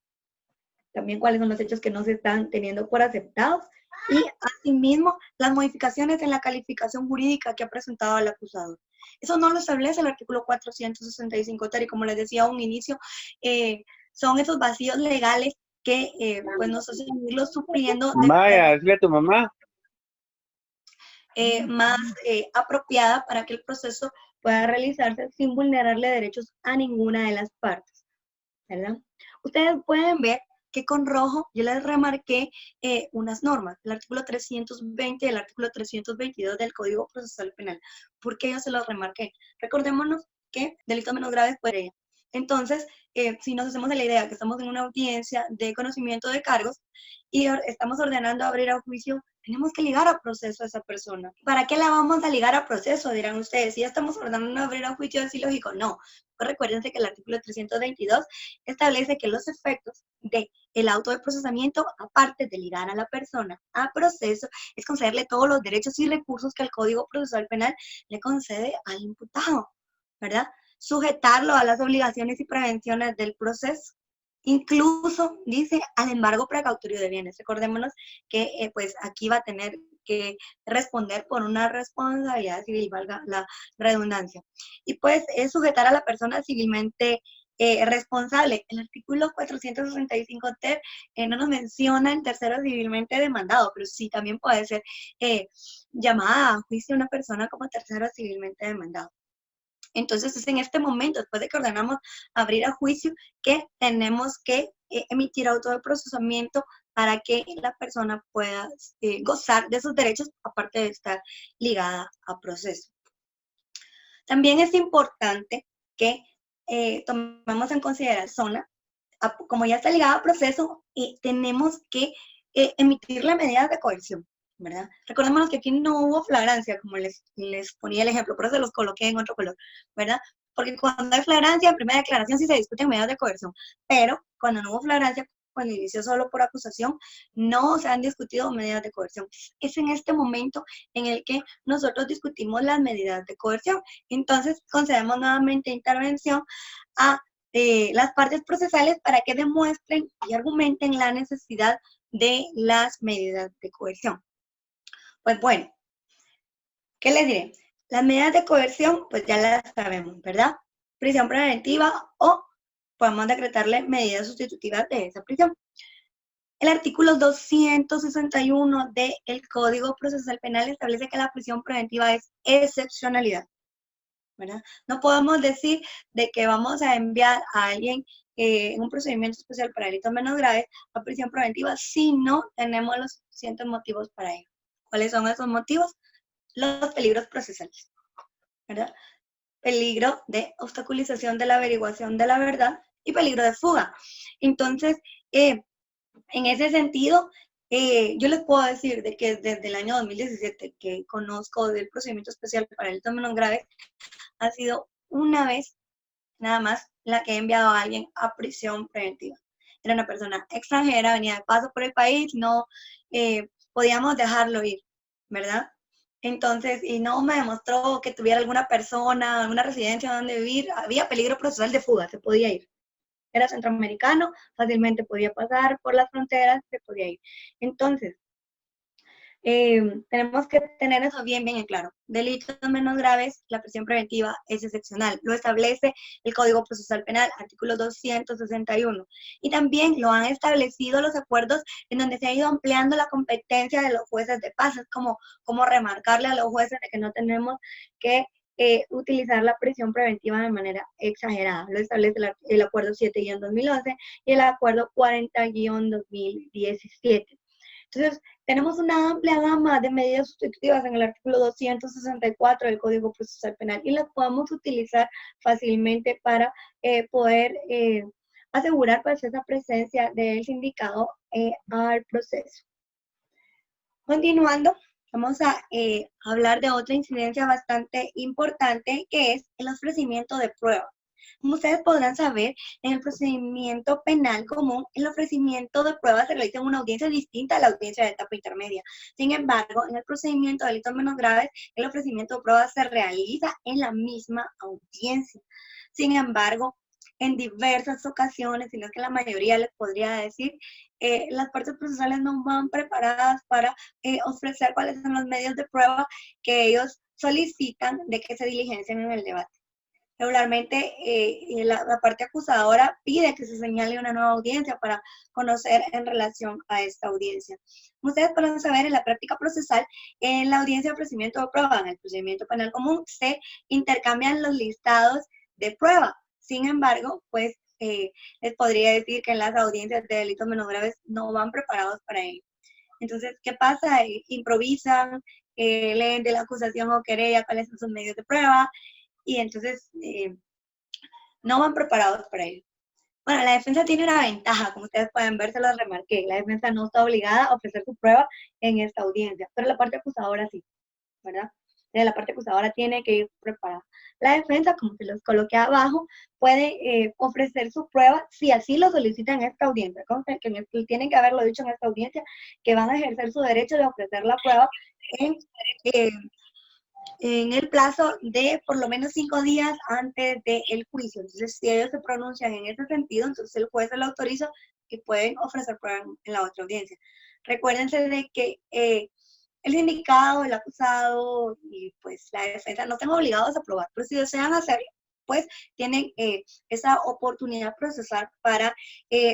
También cuáles son los hechos que no se están teniendo por aceptados y asimismo las modificaciones en la calificación jurídica que ha presentado el acusador. Eso no lo establece el artículo 465 ter y como les decía a un inicio, son esos vacíos legales que pues nosotros irlos supliendo de Vaya, dile a tu mamá. más apropiada para que el proceso pueda realizarse sin vulnerarle derechos a ninguna de las partes, ¿verdad? Ustedes pueden ver que con rojo yo les remarqué unas normas, el artículo 320 y el artículo 322 del Código Procesal Penal. ¿Por qué yo se los remarqué? Recordémonos que delitos menos graves puede ir. Entonces, si nos hacemos de la idea que estamos en una audiencia de conocimiento de cargos y estamos ordenando abrir a juicio, tenemos que ligar a proceso a esa persona. ¿Para qué la vamos a ligar a proceso? Dirán ustedes. Si ya estamos ordenando abrir a juicio, es ilógico. No. Pues recuérdense que el artículo 322 establece que los efectos del auto de procesamiento, aparte de ligar a la persona a proceso, es concederle todos los derechos y recursos que el Código Procesal Penal le concede al imputado, ¿verdad? Sujetarlo a las obligaciones y prevenciones del proceso. Incluso dice al embargo precautorio de bienes. Recordémonos que pues aquí va a tener que responder por una responsabilidad civil, valga la redundancia. Y pues es sujetar a la persona civilmente responsable. El artículo 465 ter no nos menciona el tercero civilmente demandado, pero sí también puede ser llamada a juicio una persona como tercero civilmente demandado. Entonces es en este momento, después de que ordenamos abrir a juicio, que tenemos que emitir auto de procesamiento para que la persona pueda gozar de sus derechos, aparte de estar ligada a proceso. También es importante que tomemos en consideración, como ya está ligada a proceso, tenemos que emitir las medidas de coerción, ¿verdad? Recordemos que aquí no hubo flagrancia, como les ponía el ejemplo, por eso los coloqué en otro color, ¿verdad? Porque cuando hay flagrancia, en primera declaración sí se discuten medidas de coerción, pero cuando no hubo flagrancia, cuando inició solo por acusación, no se han discutido medidas de coerción. Es en este momento en el que nosotros discutimos las medidas de coerción. Entonces, concedemos nuevamente intervención a las partes procesales para que demuestren y argumenten la necesidad de las medidas de coerción. Pues bueno, ¿qué les diré? Las medidas de coerción, pues ya las sabemos, ¿verdad? Prisión preventiva o podemos decretarle medidas sustitutivas de esa prisión. El artículo 261 del Código Procesal Penal establece que la prisión preventiva es excepcionalidad, ¿verdad? No podemos decir de que vamos a enviar a alguien en un procedimiento especial para delitos menos graves a prisión preventiva si no tenemos los suficientes motivos para ello. ¿Cuáles son esos motivos? Los peligros procesales, ¿verdad? Peligro de obstaculización de la averiguación de la verdad y peligro de fuga. Entonces, en ese sentido, yo les puedo decir de que desde el año 2017 que conozco del procedimiento especial para delitos menos graves, ha sido una vez nada más la que he enviado a alguien a prisión preventiva. Era una persona extranjera, venía de paso por el país, no podíamos dejarlo ir, ¿verdad? Entonces, y no me demostró que tuviera alguna persona, alguna residencia donde vivir, había peligro procesal de fuga, se podía ir. Era centroamericano, fácilmente podía pasar por las fronteras, se podía ir. Entonces, tenemos que tener eso bien en claro. Delitos menos graves, la prisión preventiva es excepcional. Lo establece el Código Procesal Penal, artículo 261. Y también lo han establecido los acuerdos en donde se ha ido ampliando la competencia de los jueces de paz. Es como remarcarle a los jueces de que no tenemos que utilizar la prisión preventiva de manera exagerada. Lo establece el acuerdo 7-2011 y el acuerdo 40-2017. Entonces, tenemos una amplia gama de medidas sustitutivas en el artículo 264 del Código Procesal Penal y las podemos utilizar fácilmente para poder asegurar pues, esa presencia del sindicado al proceso. Continuando, vamos a hablar de otra incidencia bastante importante que es el ofrecimiento de pruebas. Como ustedes podrán saber, en el procedimiento penal común, el ofrecimiento de pruebas se realiza en una audiencia distinta a la audiencia de etapa intermedia. Sin embargo, en el procedimiento de delitos menos graves, el ofrecimiento de pruebas se realiza en la misma audiencia. Sin embargo, en diversas ocasiones, si no es que la mayoría les podría decir, las partes procesales no van preparadas para ofrecer cuáles son los medios de prueba que ellos solicitan de que se diligencien en el debate. Regularmente la parte acusadora pide que se señale una nueva audiencia para conocer en relación a esta audiencia. Como ustedes pueden saber, en la práctica procesal, en la audiencia de ofrecimiento de prueba, en el procedimiento penal común, se intercambian los listados de prueba. Sin embargo, pues les podría decir que en las audiencias de delitos menos graves no van preparados para ello. Entonces, ¿qué pasa? Improvisan, leen de la acusación o querella cuáles son sus medios de prueba, y entonces no van preparados para ello. Bueno, la defensa tiene una ventaja, como ustedes pueden ver, se los remarqué. La defensa no está obligada a ofrecer su prueba en esta audiencia, pero la parte acusadora sí, ¿verdad? La parte acusadora tiene que ir preparada. La defensa, como se los coloqué abajo, puede ofrecer su prueba si así lo solicita en esta audiencia. Que tienen que haberlo dicho en esta audiencia, que van a ejercer su derecho de ofrecer la prueba en el plazo de por lo menos 5 días antes del juicio. Entonces, si ellos se pronuncian en ese sentido, entonces el juez se lo autoriza y pueden ofrecer pruebas en la otra audiencia. Recuérdense de que el sindicado, el acusado y pues la defensa no están obligados a probar, pero si desean hacerlo, pues tienen esa oportunidad procesal para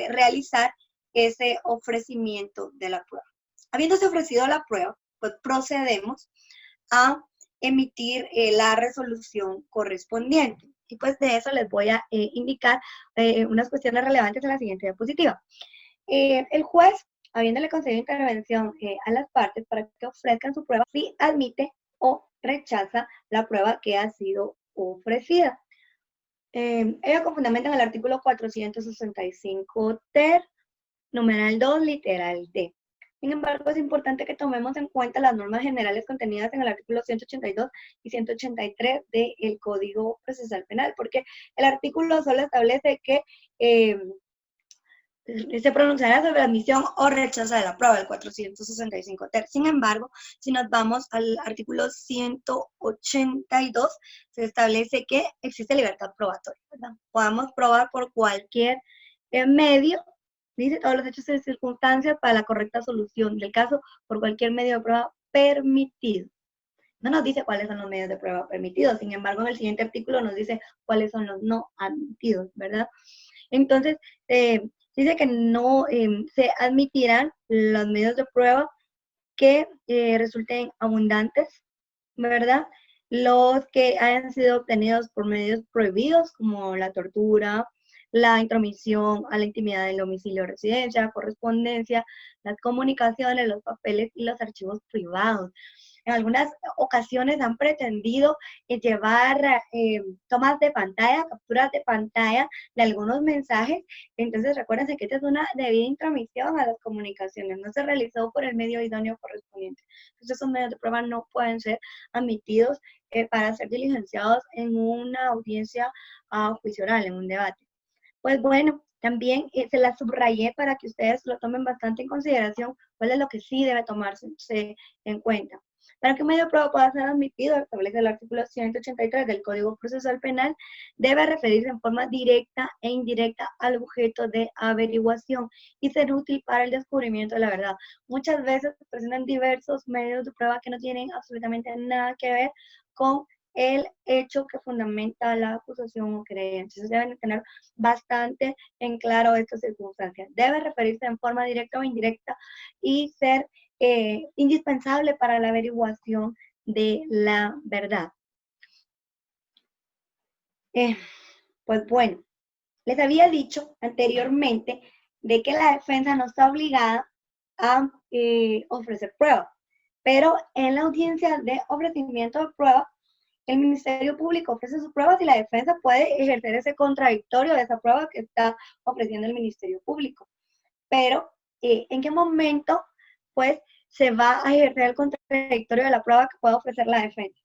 realizar ese ofrecimiento de la prueba. Habiéndose ofrecido la prueba, pues procedemos a emitir la resolución correspondiente. Y pues de eso les voy a indicar unas cuestiones relevantes en la siguiente diapositiva. El juez, habiéndole concedido intervención a las partes para que ofrezcan su prueba, si admite o rechaza la prueba que ha sido ofrecida. Ello con fundamento en el artículo 465 ter, numeral 2, literal D. Sin embargo, es importante que tomemos en cuenta las normas generales contenidas en el artículo 182 y 183 del Código Procesal Penal, porque el artículo solo establece que se pronunciará sobre admisión o rechazo de la prueba, el 465 ter. Sin embargo, si nos vamos al artículo 182, se establece que existe libertad probatoria, ¿verdad? Podemos probar por cualquier medio, dice todos los hechos y circunstancias para la correcta solución del caso por cualquier medio de prueba permitido. No nos dice cuáles son los medios de prueba permitidos, sin embargo, en el siguiente artículo nos dice cuáles son los no admitidos, ¿verdad? Entonces, dice que no se admitirán los medios de prueba que resulten abundantes, ¿verdad? Los que hayan sido obtenidos por medios prohibidos, como la tortura, la intromisión a la intimidad del domicilio o residencia, correspondencia, las comunicaciones, los papeles y los archivos privados. En algunas ocasiones han pretendido llevar tomas de pantalla, capturas de pantalla de algunos mensajes. Entonces recuérdense que esta es una debida intromisión a las comunicaciones, no se realizó por el medio idóneo correspondiente. Entonces esos medios de prueba no pueden ser admitidos para ser diligenciados en una audiencia juicio oral, en un debate. Pues bueno, también se la subrayé para que ustedes lo tomen bastante en consideración, cuál es lo que sí debe tomarse en cuenta. Para que un medio de prueba pueda ser admitido, establece el artículo 183 del Código Procesal Penal, debe referirse en forma directa e indirecta al objeto de averiguación y ser útil para el descubrimiento de la verdad. Muchas veces se presentan diversos medios de prueba que no tienen absolutamente nada que ver con el hecho que fundamenta la acusación o querella. Entonces deben tener bastante en claro estas circunstancias. Debe referirse en forma directa o indirecta y ser indispensable para la averiguación de la verdad. Pues bueno, les había dicho anteriormente de que la defensa no está obligada a ofrecer pruebas, pero en la audiencia de ofrecimiento de pruebas, el Ministerio Público ofrece sus pruebas y la defensa puede ejercer ese contradictorio de esa prueba que está ofreciendo el Ministerio Público. Pero, ¿en qué momento, pues, se va a ejercer el contradictorio de la prueba que pueda ofrecer la defensa?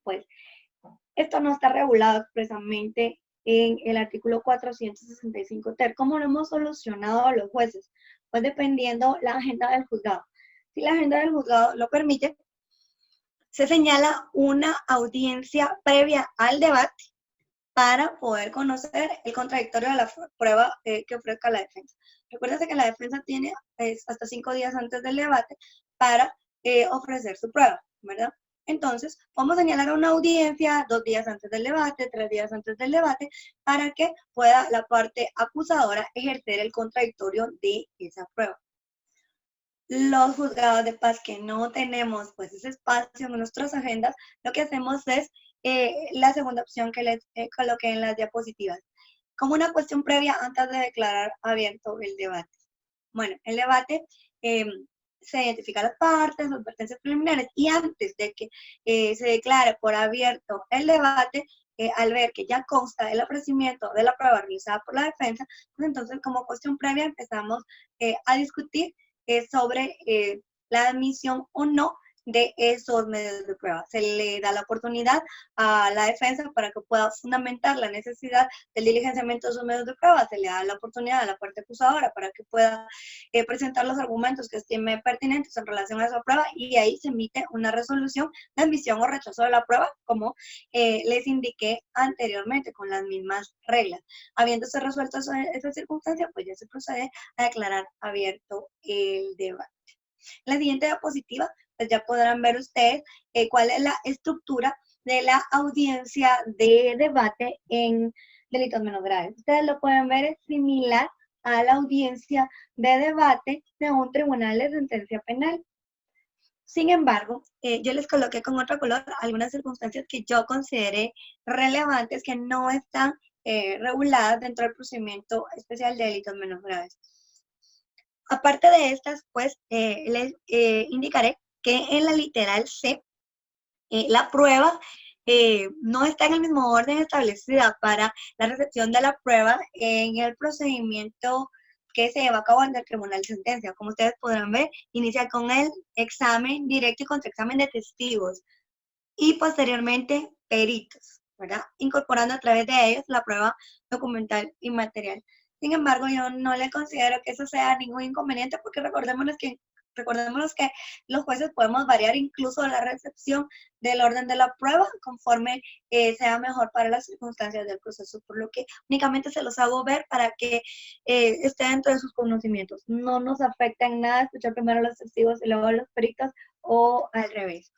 Pues, esto no está regulado expresamente en el artículo 465 ter. ¿Cómo lo hemos solucionado a los jueces? Pues dependiendo la agenda del juzgado. Si la agenda del juzgado lo permite, se señala una audiencia previa al debate para poder conocer el contradictorio de la prueba que ofrezca la defensa. Recuérdense que la defensa tiene hasta 5 días antes del debate para ofrecer su prueba, ¿verdad? Entonces, vamos a señalar una audiencia 2 días antes del debate, 3 días antes del debate, para que pueda la parte acusadora ejercer el contradictorio de esa prueba. Los juzgados de paz que no tenemos pues ese espacio en nuestras agendas, lo que hacemos es la segunda opción que les coloqué en las diapositivas, como una cuestión previa antes de declarar abierto el debate. Bueno, el debate se identifica las partes, las advertencias preliminares, y antes de que se declare por abierto el debate, al ver que ya consta el ofrecimiento de la prueba realizada por la defensa, pues entonces como cuestión previa empezamos a discutir sobre la admisión o no de esos medios de prueba. Se le da la oportunidad a la defensa para que pueda fundamentar la necesidad del diligenciamiento de esos medios de prueba. Se le da la oportunidad a la parte acusadora para que pueda presentar los argumentos que estime pertinentes en relación a esa prueba, y ahí se emite una resolución de admisión o rechazo de la prueba, como les indiqué anteriormente, con las mismas reglas. Habiéndose resuelto esa circunstancia, pues ya se procede a declarar abierto el debate. En la siguiente diapositiva, pues ya podrán ver ustedes cuál es la estructura de la audiencia de debate en delitos menos graves. Ustedes lo pueden ver, es similar a la audiencia de debate de un tribunal de sentencia penal. Sin embargo, yo les coloqué con otro color algunas circunstancias que yo consideré relevantes que no están reguladas dentro del procedimiento especial de delitos menos graves. Aparte de estas, pues les indicaré que en la literal C, la prueba no está en el mismo orden establecida para la recepción de la prueba en el procedimiento que se lleva a cabo ante el tribunal de sentencia. Como ustedes podrán ver, inicia con el examen directo y contraexamen de testigos y posteriormente peritos, ¿verdad? Incorporando a través de ellos la prueba documental y material. Sin embargo, yo no le considero que eso sea ningún inconveniente porque recordémonos que los jueces podemos variar incluso la recepción del orden de la prueba conforme sea mejor para las circunstancias del proceso, por lo que únicamente se los hago ver para que esté dentro de sus conocimientos. No nos afecta en nada escuchar primero a los testigos y luego a los peritos o al revés.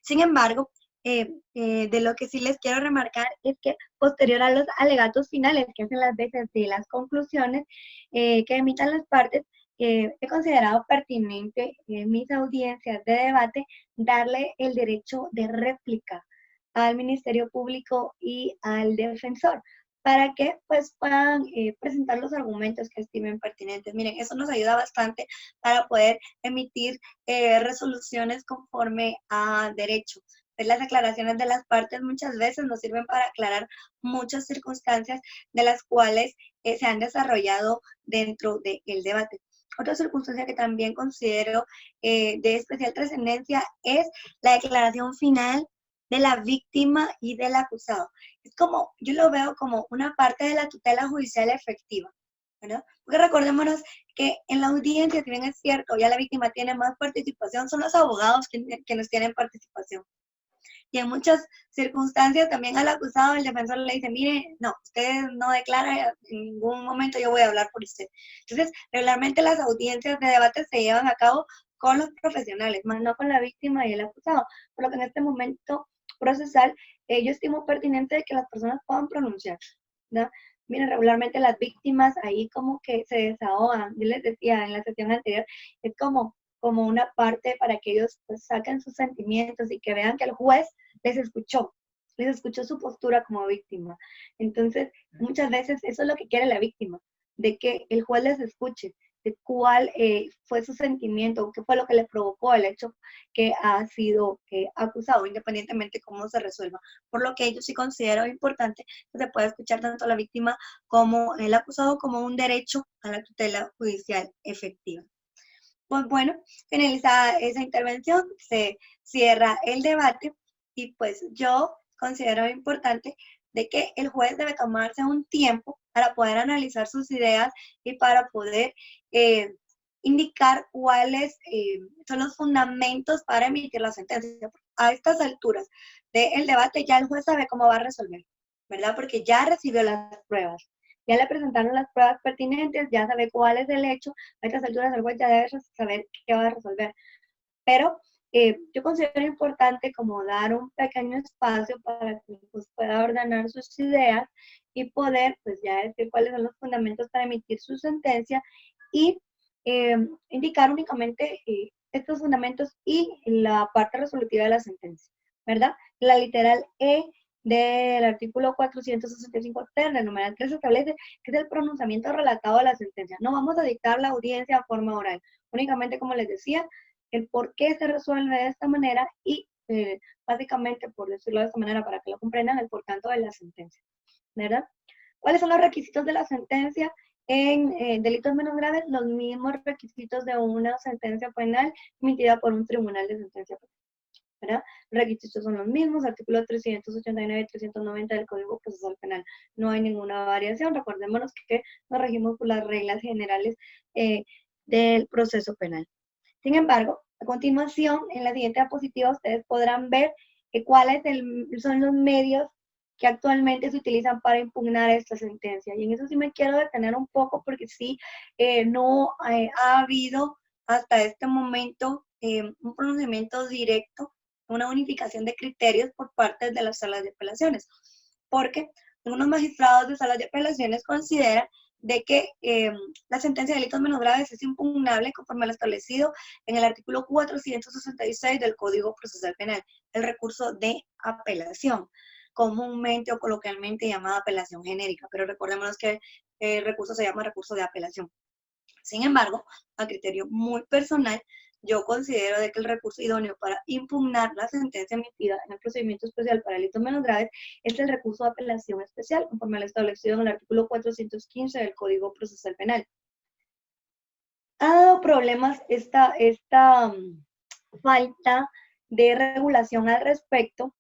Sin embargo, de lo que sí les quiero remarcar es que posterior a los alegatos finales, que hacen las veces de las conclusiones que emitan las partes, he considerado pertinente en mis audiencias de debate darle el derecho de réplica al Ministerio Público y al defensor para que pues puedan presentar los argumentos que estimen pertinentes. Miren, eso nos ayuda bastante para poder emitir resoluciones conforme a derecho. Pues las declaraciones de las partes muchas veces nos sirven para aclarar muchas circunstancias de las cuales se han desarrollado dentro del debate. Otra circunstancia que también considero de especial trascendencia es la declaración final de la víctima y del acusado. Es como, yo lo veo como una parte de la tutela judicial efectiva, ¿verdad? Porque recordémonos que en la audiencia, si bien es cierto, ya la víctima tiene más participación, son los abogados quienes tienen participación. Y en muchas circunstancias también al acusado, el defensor le dice, mire, no, usted no declara, en ningún momento yo voy a hablar por usted. Entonces, regularmente las audiencias de debate se llevan a cabo con los profesionales, más no con la víctima y el acusado. Por lo que en este momento procesal, yo estimo pertinente que las personas puedan pronunciar, ¿no? Miren, regularmente las víctimas ahí como que se desahogan. Yo les decía en la sesión anterior, es como una parte para que ellos pues, saquen sus sentimientos y que vean que el juez les escuchó su postura como víctima. Entonces, muchas veces eso es lo que quiere la víctima, de que el juez les escuche, de cuál fue su sentimiento, qué fue lo que le provocó el hecho que ha sido acusado, independientemente de cómo se resuelva. Por lo que yo sí considero importante que se pueda escuchar tanto a la víctima como el acusado como un derecho a la tutela judicial efectiva. Pues bueno, finalizada esa intervención, se cierra el debate y pues yo considero importante de que el juez debe tomarse un tiempo para poder analizar sus ideas y para poder indicar cuáles son los fundamentos para emitir la sentencia. A estas alturas del debate ya el juez sabe cómo va a resolver, ¿verdad? Porque ya recibió las pruebas. Ya le presentaron las pruebas pertinentes, ya sabe cuál es el hecho, a estas alturas el juez ya debe saber qué va a resolver. Pero yo considero importante como dar un pequeño espacio para que el juez pueda ordenar sus ideas y poder pues ya decir cuáles son los fundamentos para emitir su sentencia y indicar únicamente estos fundamentos y la parte resolutiva de la sentencia, ¿verdad? La literal E del artículo 465 ter, el numeral 3 establece que es el pronunciamiento relatado de la sentencia. No vamos a dictar la audiencia a forma oral, únicamente como les decía, el por qué se resuelve de esta manera y básicamente, por decirlo de esta manera para que lo comprendan, el por tanto de la sentencia, ¿verdad? ¿Cuáles son los requisitos de la sentencia en delitos menos graves? Los mismos requisitos de una sentencia penal emitida por un tribunal de sentencia penal, ¿verdad? Los requisitos son los mismos, artículos 389 y 390 del Código Procesal Penal. No hay ninguna variación. Recordémonos que nos regimos por las reglas generales del proceso penal. Sin embargo, a continuación, en la siguiente diapositiva, ustedes podrán ver cuáles son los medios que actualmente se utilizan para impugnar esta sentencia. Y en eso sí me quiero detener un poco porque sí, no ha habido hasta este momento un pronunciamiento directo una unificación de criterios por parte de las salas de apelaciones, porque algunos magistrados de salas de apelaciones consideran de que la sentencia de delitos menos graves es impugnable conforme a lo establecido en el artículo 466 del Código Procesal Penal, el recurso de apelación, comúnmente o coloquialmente llamada apelación genérica, pero recordémonos que el recurso se llama recurso de apelación. Sin embargo, a criterio muy personal, yo considero de que el recurso idóneo para impugnar la sentencia emitida en el procedimiento especial para delitos menos graves es el recurso de apelación especial, conforme al establecido en el artículo 415 del Código Procesal Penal. Ha dado problemas esta falta de regulación al respecto.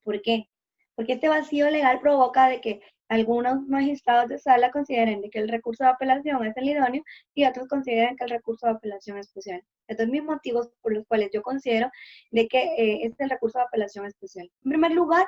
¿Por qué? Porque este vacío legal provoca de que algunos magistrados de sala consideren de que el recurso de apelación es el idóneo y otros consideran que el recurso de apelación es especial. Estos son mis motivos por los cuales yo considero de que este es el recurso de apelación especial. En primer lugar,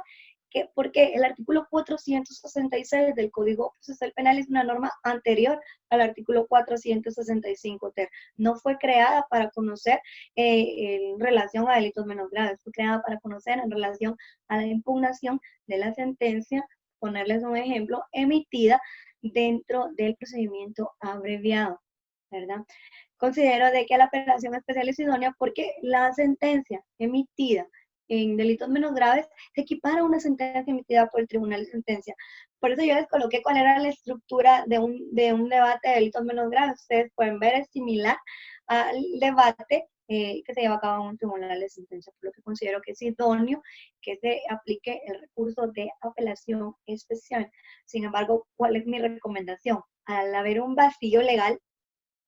porque el artículo 466 del Código Procesal Penal es una norma anterior al artículo 465 ter. No fue creada para conocer en relación a delitos menos graves, fue creada para conocer en relación a la impugnación de la sentencia, ponerles un ejemplo, emitida dentro del procedimiento abreviado, ¿verdad? Considero de que la apelación especial es idónea porque la sentencia emitida en delitos menos graves se equipara a una sentencia emitida por el Tribunal de Sentencia. Por eso yo les coloqué cuál era la estructura de un debate de delitos menos graves. Ustedes pueden ver, es similar al debate que se lleva a cabo en un tribunal de sentencia, por lo que considero que es idóneo que se aplique el recurso de apelación especial. Sin embargo, ¿cuál es mi recomendación? Al haber un vacío legal,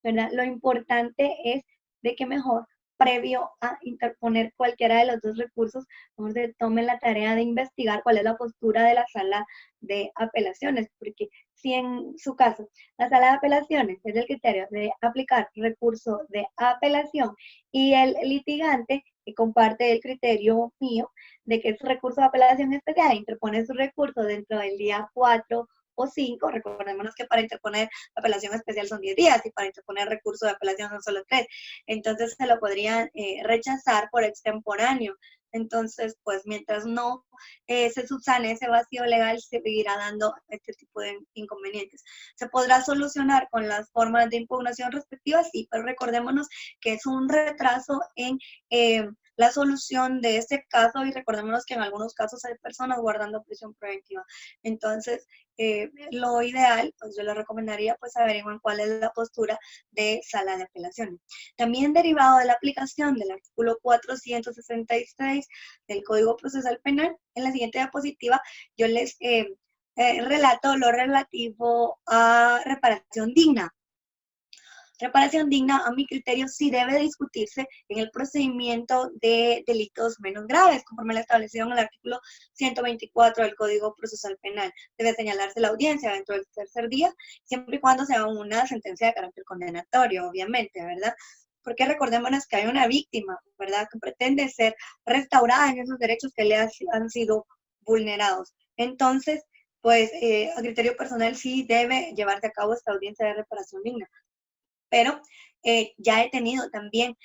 ¿verdad? Lo importante es de que mejor, previo a interponer cualquiera de los dos recursos, mejor se tome la tarea de investigar cuál es la postura de la sala de apelaciones, porque si en su caso la sala de apelaciones es el criterio de aplicar recurso de apelación y el litigante que comparte el criterio mío de que es recurso de apelación especial, interpone su recurso dentro del día 4 o 5, recordémonos que para interponer apelación especial son 10 días y para interponer recurso de apelación son solo 3. Entonces se lo podrían rechazar por extemporáneo. Entonces, pues mientras no se subsane ese vacío legal, se seguirá dando este tipo de inconvenientes. ¿Se podrá solucionar con las formas de impugnación respectivas? Sí, pero recordémonos que es un retraso en la solución de este caso y recordémonos que en algunos casos hay personas guardando prisión preventiva. Entonces, lo ideal, pues yo les recomendaría pues averiguar cuál es la postura de sala de apelaciones. También derivado de la aplicación del artículo 466 del Código Procesal Penal, en la siguiente diapositiva yo les relato lo relativo a reparación digna. Reparación digna, a mi criterio, sí debe discutirse en el procedimiento de delitos menos graves, conforme lo establecido en el artículo 124 del Código Procesal Penal. Debe señalarse la audiencia dentro del tercer día, siempre y cuando sea una sentencia de carácter condenatorio, obviamente, ¿verdad? Porque recordémonos que hay una víctima, ¿verdad?, que pretende ser restaurada en esos derechos que le han sido vulnerados. Entonces, pues, a criterio personal sí debe llevarse a cabo esta audiencia de reparación digna. Pero ya he tenido también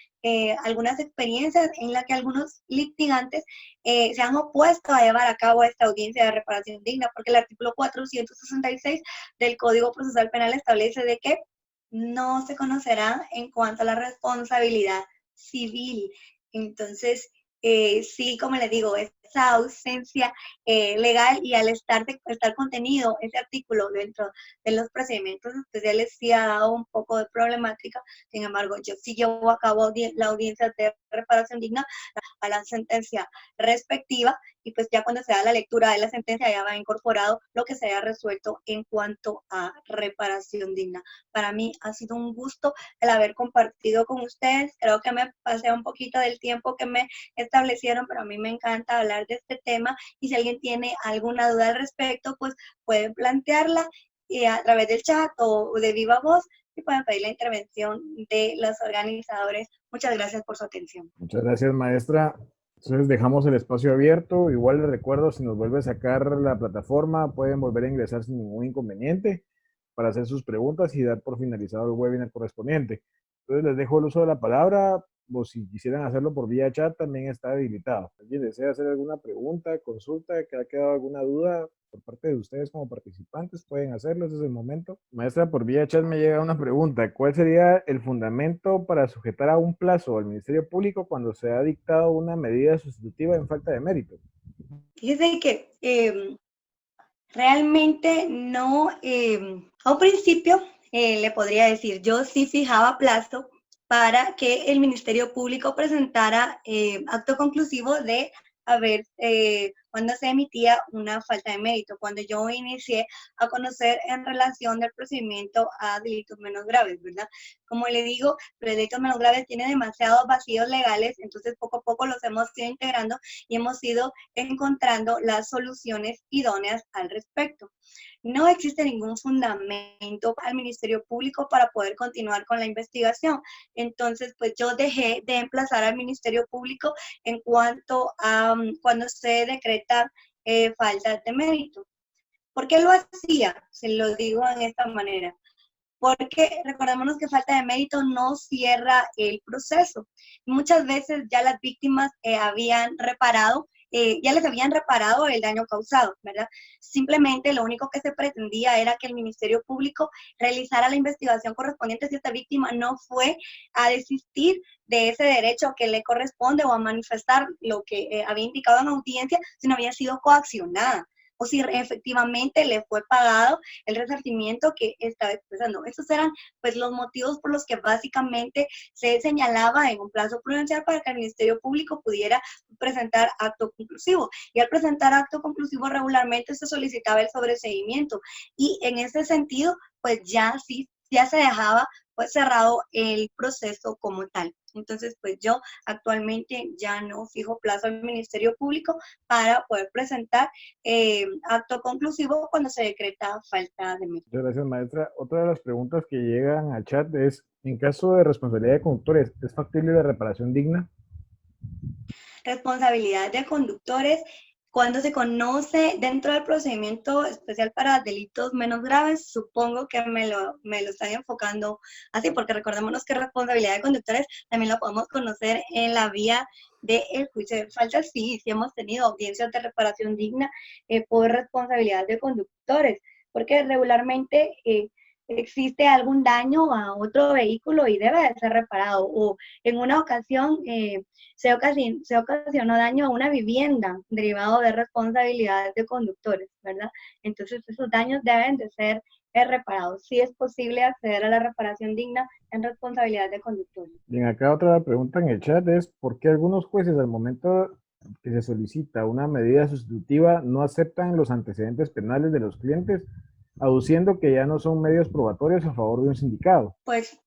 algunas experiencias en las que algunos litigantes se han opuesto a llevar a cabo esta audiencia de reparación digna, porque el artículo 466 del Código Procesal Penal establece de que no se conocerá en cuanto a la responsabilidad civil. Entonces, sí, como les digo, esa ausencia legal y al estar contenido ese artículo dentro de los procedimientos especiales sí ha dado un poco de problemática. Sin embargo, yo sí llevo a cabo la audiencia de reparación digna a la sentencia respectiva y pues ya cuando se da la lectura de la sentencia ya va incorporado lo que se haya resuelto en cuanto a reparación digna. Para mí ha sido un gusto el haber compartido con ustedes. Creo que me pasé un poquito del tiempo que me establecieron, pero a mí me encanta hablar de este tema y si alguien tiene alguna duda al respecto, pues pueden plantearla a través del chat o de viva voz y pueden pedir la intervención de los organizadores. Muchas gracias por su atención. Muchas gracias, maestra. Entonces dejamos el espacio abierto. Igual les recuerdo, si nos vuelve a sacar la plataforma, pueden volver a ingresar sin ningún inconveniente para hacer sus preguntas y dar por finalizado el webinar correspondiente. Entonces les dejo el uso de la palabra o si quisieran hacerlo por vía chat, también está habilitado. ¿Alguien desea hacer alguna pregunta, consulta, que ha quedado alguna duda por parte de ustedes como participantes? Pueden hacerlo, ese es el momento. Maestra, por vía chat me llega una pregunta. ¿Cuál sería el fundamento para sujetar a un plazo al Ministerio Público cuando se ha dictado una medida sustitutiva en falta de mérito? Fíjese que realmente no, a un principio le podría decir, yo sí fijaba plazo para que el Ministerio Público presentara acto conclusivo de haber, cuando se emitía una falta de mérito, cuando yo inicié a conocer en relación del procedimiento a delitos menos graves, ¿verdad? Como le digo, los delitos menos graves tienen demasiados vacíos legales, entonces poco a poco los hemos ido integrando y hemos ido encontrando las soluciones idóneas al respecto. No existe ningún fundamento al Ministerio Público para poder continuar con la investigación. Entonces, pues yo dejé de emplazar al Ministerio Público en cuanto a cuando se decreta falta de mérito. ¿Por qué lo hacía? Se lo digo en esta manera. Porque recordémonos que falta de mérito no cierra el proceso. Muchas veces ya las víctimas habían reparado, ya les habían reparado el daño causado, ¿verdad? Simplemente lo único que se pretendía era que el Ministerio Público realizara la investigación correspondiente si esta víctima no fue a desistir de ese derecho que le corresponde o a manifestar lo que había indicado en audiencia, si no había sido coaccionada o si efectivamente le fue pagado el resarcimiento que estaba expresando. Esos eran pues los motivos por los que básicamente se señalaba en un plazo prudencial para que el Ministerio Público pudiera presentar acto conclusivo. Y al presentar acto conclusivo regularmente se solicitaba el sobreseimiento y en ese sentido pues ya sí, ya se dejaba pues cerrado el proceso como tal. Entonces, pues yo actualmente ya no fijo plazo al Ministerio Público para poder presentar acto conclusivo cuando se decreta falta de mérito. Muchas gracias, maestra. Otra de las preguntas que llegan al chat es, en caso de responsabilidad de conductores, ¿es factible la reparación digna? Responsabilidad de conductores. Cuando se conoce dentro del procedimiento especial para delitos menos graves, supongo que me lo están enfocando así, porque recordémonos que responsabilidad de conductores también lo podemos conocer en la vía del juicio de falta. Sí, sí hemos tenido audiencias de reparación digna por responsabilidad de conductores, porque regularmente existe algún daño a otro vehículo y debe de ser reparado, o en una ocasión se ocasionó daño a una vivienda derivado de responsabilidades de conductores, ¿verdad? Entonces esos daños deben de ser reparados. Sí es posible acceder a la reparación digna en responsabilidad de conductores. Bien, acá otra pregunta en el chat es, ¿por qué algunos jueces al momento que se solicita una medida sustitutiva no aceptan los antecedentes penales de los clientes, aduciendo que ya no son medios probatorios a favor de un sindicado? Pues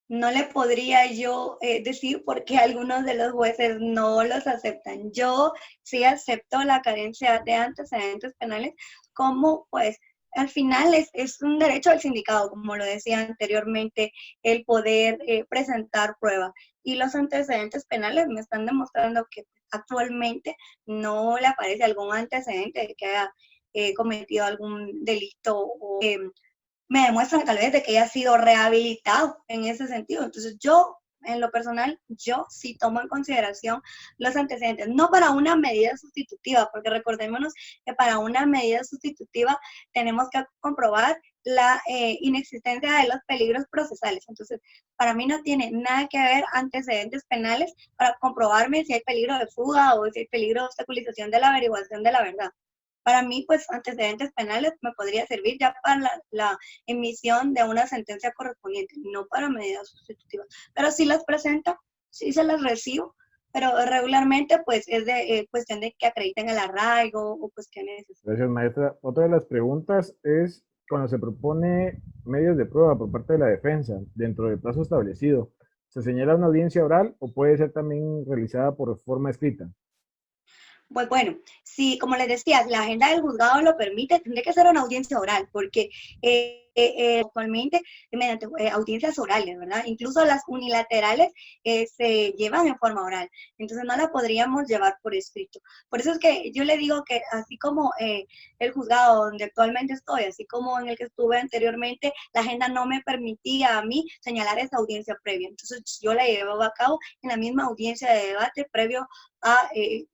no le podría yo decir por qué algunos de los jueces no los aceptan. Yo sí acepto la carencia de antecedentes penales como pues al final es un derecho del sindicado, como lo decía anteriormente, el poder presentar pruebas. Y los antecedentes penales me están demostrando que actualmente no le aparece algún antecedente de que haya cometido algún delito o me demuestran tal vez de que haya sido rehabilitado en ese sentido. Entonces yo, en lo personal, yo sí tomo en consideración los antecedentes, no para una medida sustitutiva, porque recordémonos que para una medida sustitutiva tenemos que comprobar la inexistencia de los peligros procesales. Entonces, para mí no tiene nada que ver antecedentes penales para comprobarme si hay peligro de fuga o si hay peligro de obstaculización de la averiguación de la verdad. Para mí, pues, antecedentes penales me podría servir ya para la emisión de una sentencia correspondiente, no para medidas sustitutivas. Pero si las presento, sí se las recibo, pero regularmente, pues, es de cuestión de que acrediten el arraigo o cuestiones. Gracias, maestra. Otra de las preguntas es, cuando se propone medios de prueba por parte de la defensa dentro del plazo establecido, ¿se señala una audiencia oral o puede ser también realizada por forma escrita? Pues bueno, si como les decía, la agenda del juzgado lo permite, tendría que ser una audiencia oral, porque actualmente mediante audiencias orales, ¿verdad? Incluso las unilaterales se llevan en forma oral, entonces no la podríamos llevar por escrito. Por eso es que yo le digo que así como el juzgado donde actualmente estoy, así como en el que estuve anteriormente, la agenda no me permitía a mí señalar esa audiencia previa, entonces yo la llevaba a cabo en la misma audiencia de debate previo a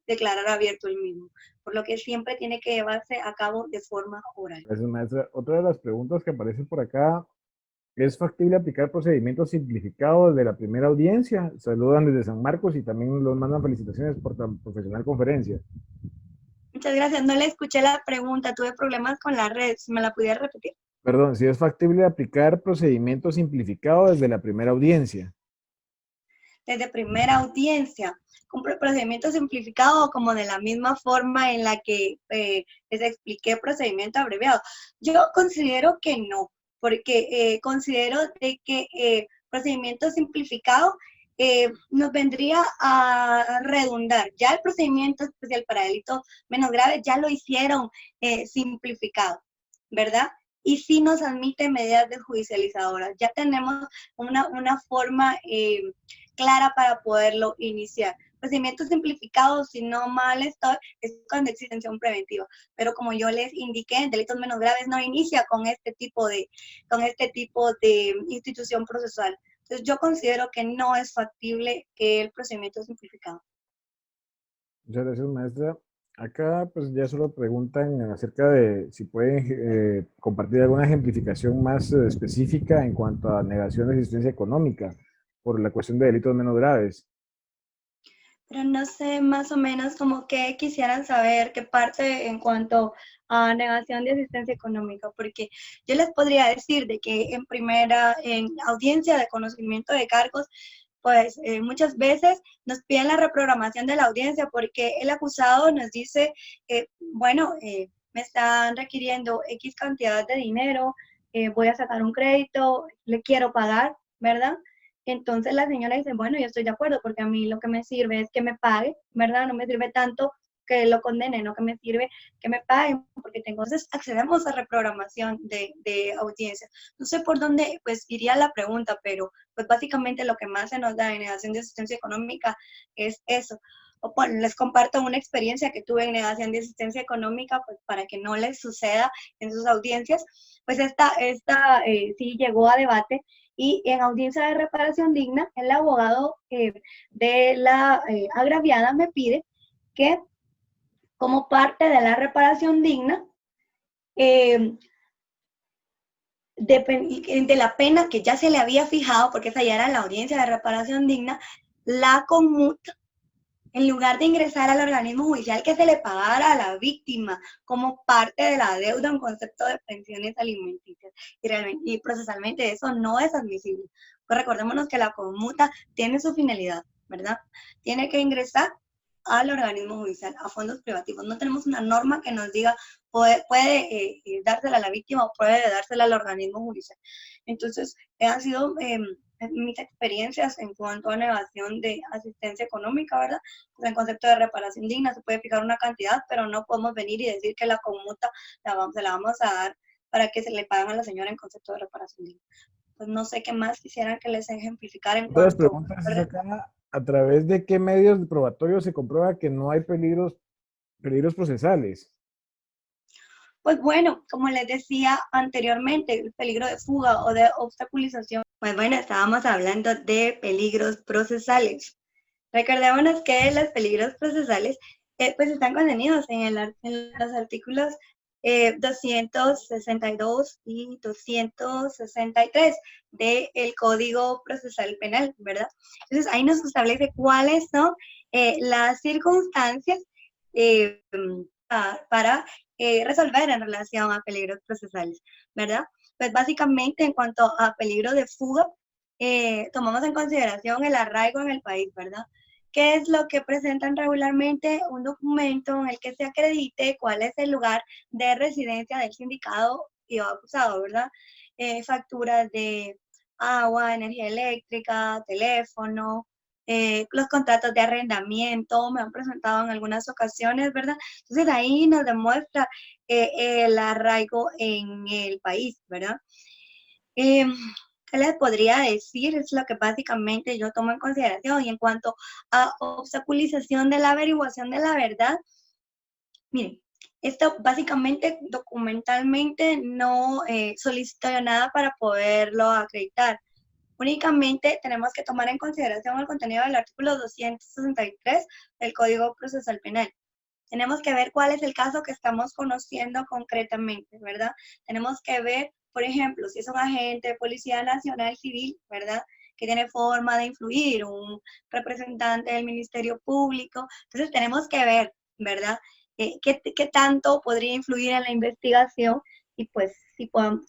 declarar abierto el mismo, por lo que siempre tiene que llevarse a cabo de forma oral. Gracias, maestra. Otra de las preguntas que aparecen por acá, ¿es factible aplicar procedimientos simplificados de la primera audiencia? Saludan desde San Marcos y también los mandan felicitaciones por tan profesional conferencia. Muchas gracias. No le escuché la pregunta. Tuve problemas con la red. ¿Me la pudiera repetir? Perdón, si es factible aplicar procedimientos simplificados desde la primera audiencia. Desde primera audiencia, con procedimiento simplificado como de la misma forma en la que les expliqué procedimiento abreviado. Yo considero que no, porque considero de que procedimiento simplificado nos vendría a redundar. Ya el procedimiento especial para delitos menos graves ya lo hicieron simplificado, ¿verdad? Y sí nos admite medidas desjudicializadoras. Ya tenemos una forma clara para poderlo iniciar. Procedimiento simplificado, si no mal estoy, es cuando existe intención preventiva. Pero como yo les indiqué, en delitos menos graves no inicia con este tipo de institución procesal. Entonces yo considero que no es factible que el procedimiento simplificado. Muchas gracias, maestra. Acá pues ya solo preguntan acerca de si pueden compartir alguna ejemplificación más específica en cuanto a negación de asistencia económica por la cuestión de delitos menos graves. Pero no sé más o menos como que quisieran saber qué parte en cuanto a negación de asistencia económica, porque yo les podría decir de que en audiencia de conocimiento de cargos, pues muchas veces nos piden la reprogramación de la audiencia porque el acusado nos dice, bueno, me están requiriendo X cantidad de dinero, voy a sacar un crédito, le quiero pagar, ¿verdad? Entonces la señora dice, bueno, yo estoy de acuerdo porque a mí lo que me sirve es que me pague, ¿verdad? No me sirve tanto que lo condene, no que me sirve que me paguen, porque entonces accedemos a reprogramación de audiencia. No sé por dónde pues iría la pregunta, pero pues básicamente lo que más se nos da en negación de asistencia económica es eso. O, bueno, les comparto una experiencia que tuve en negación de asistencia económica, pues para que no les suceda en sus audiencias, pues esta sí llegó a debate y en audiencia de reparación digna, el abogado de la agraviada me pide que como parte de la reparación digna, eh, de la pena que ya se le había fijado, porque esa ya era la audiencia de reparación digna, la conmuta en lugar de ingresar al organismo judicial que se le pagara a la víctima como parte de la deuda en concepto de pensiones alimenticias. Y procesalmente eso no es admisible. Pues recordémonos que la conmuta tiene su finalidad, ¿verdad? Tiene que ingresar al organismo judicial, a fondos privativos. No tenemos una norma que nos diga puede dársela a la víctima o puede dársela al organismo judicial. Entonces, han sido mis experiencias en cuanto a negación de asistencia económica, ¿verdad? Pues en concepto de reparación digna se puede fijar una cantidad, pero no podemos venir y decir que la conmuta se la vamos a dar para que se le paguen a la señora en concepto de reparación digna. Pues no sé qué más quisieran que les ejemplificara en Otra de las cuanto, preguntas es ¿verdad? acá, ¿a través de qué medios probatorios se comprueba que no hay peligros procesales? Pues bueno, como les decía anteriormente, el peligro de fuga o de obstaculización. Pues bueno, estábamos hablando de peligros procesales. Recordémonos que los peligros procesales pues están contenidos en los artículos 262 y 263 del Código Procesal Penal, ¿verdad? Entonces ahí nos establece cuáles son las circunstancias eh, para resolver en relación a peligros procesales, ¿verdad? Pues básicamente en cuanto a peligro de fuga, tomamos en consideración el arraigo en el país, ¿verdad? ¿Qué es lo que presentan regularmente? Un documento en el que se acredite cuál es el lugar de residencia del sindicado y acusado, ¿verdad? Facturas de agua, energía eléctrica, teléfono, los contratos de arrendamiento, me han presentado en algunas ocasiones, ¿verdad? Entonces ahí nos demuestra el arraigo en el país, ¿verdad? Eh, ¿Qué les podría decir? Es lo que básicamente yo tomo en consideración. Y en cuanto a obstaculización de la averiguación de la verdad, miren, esto básicamente documentalmente no solicito yo nada para poderlo acreditar. Únicamente tenemos que tomar en consideración el contenido del artículo 263 del Código Procesal Penal. Tenemos que ver cuál es el caso que estamos conociendo concretamente, ¿verdad? Tenemos que ver, por ejemplo, si es un agente de Policía Nacional Civil, ¿verdad? Que tiene forma de influir, un representante del Ministerio Público. Entonces tenemos que ver, ¿verdad? ¿Qué tanto podría influir en la investigación? Y pues si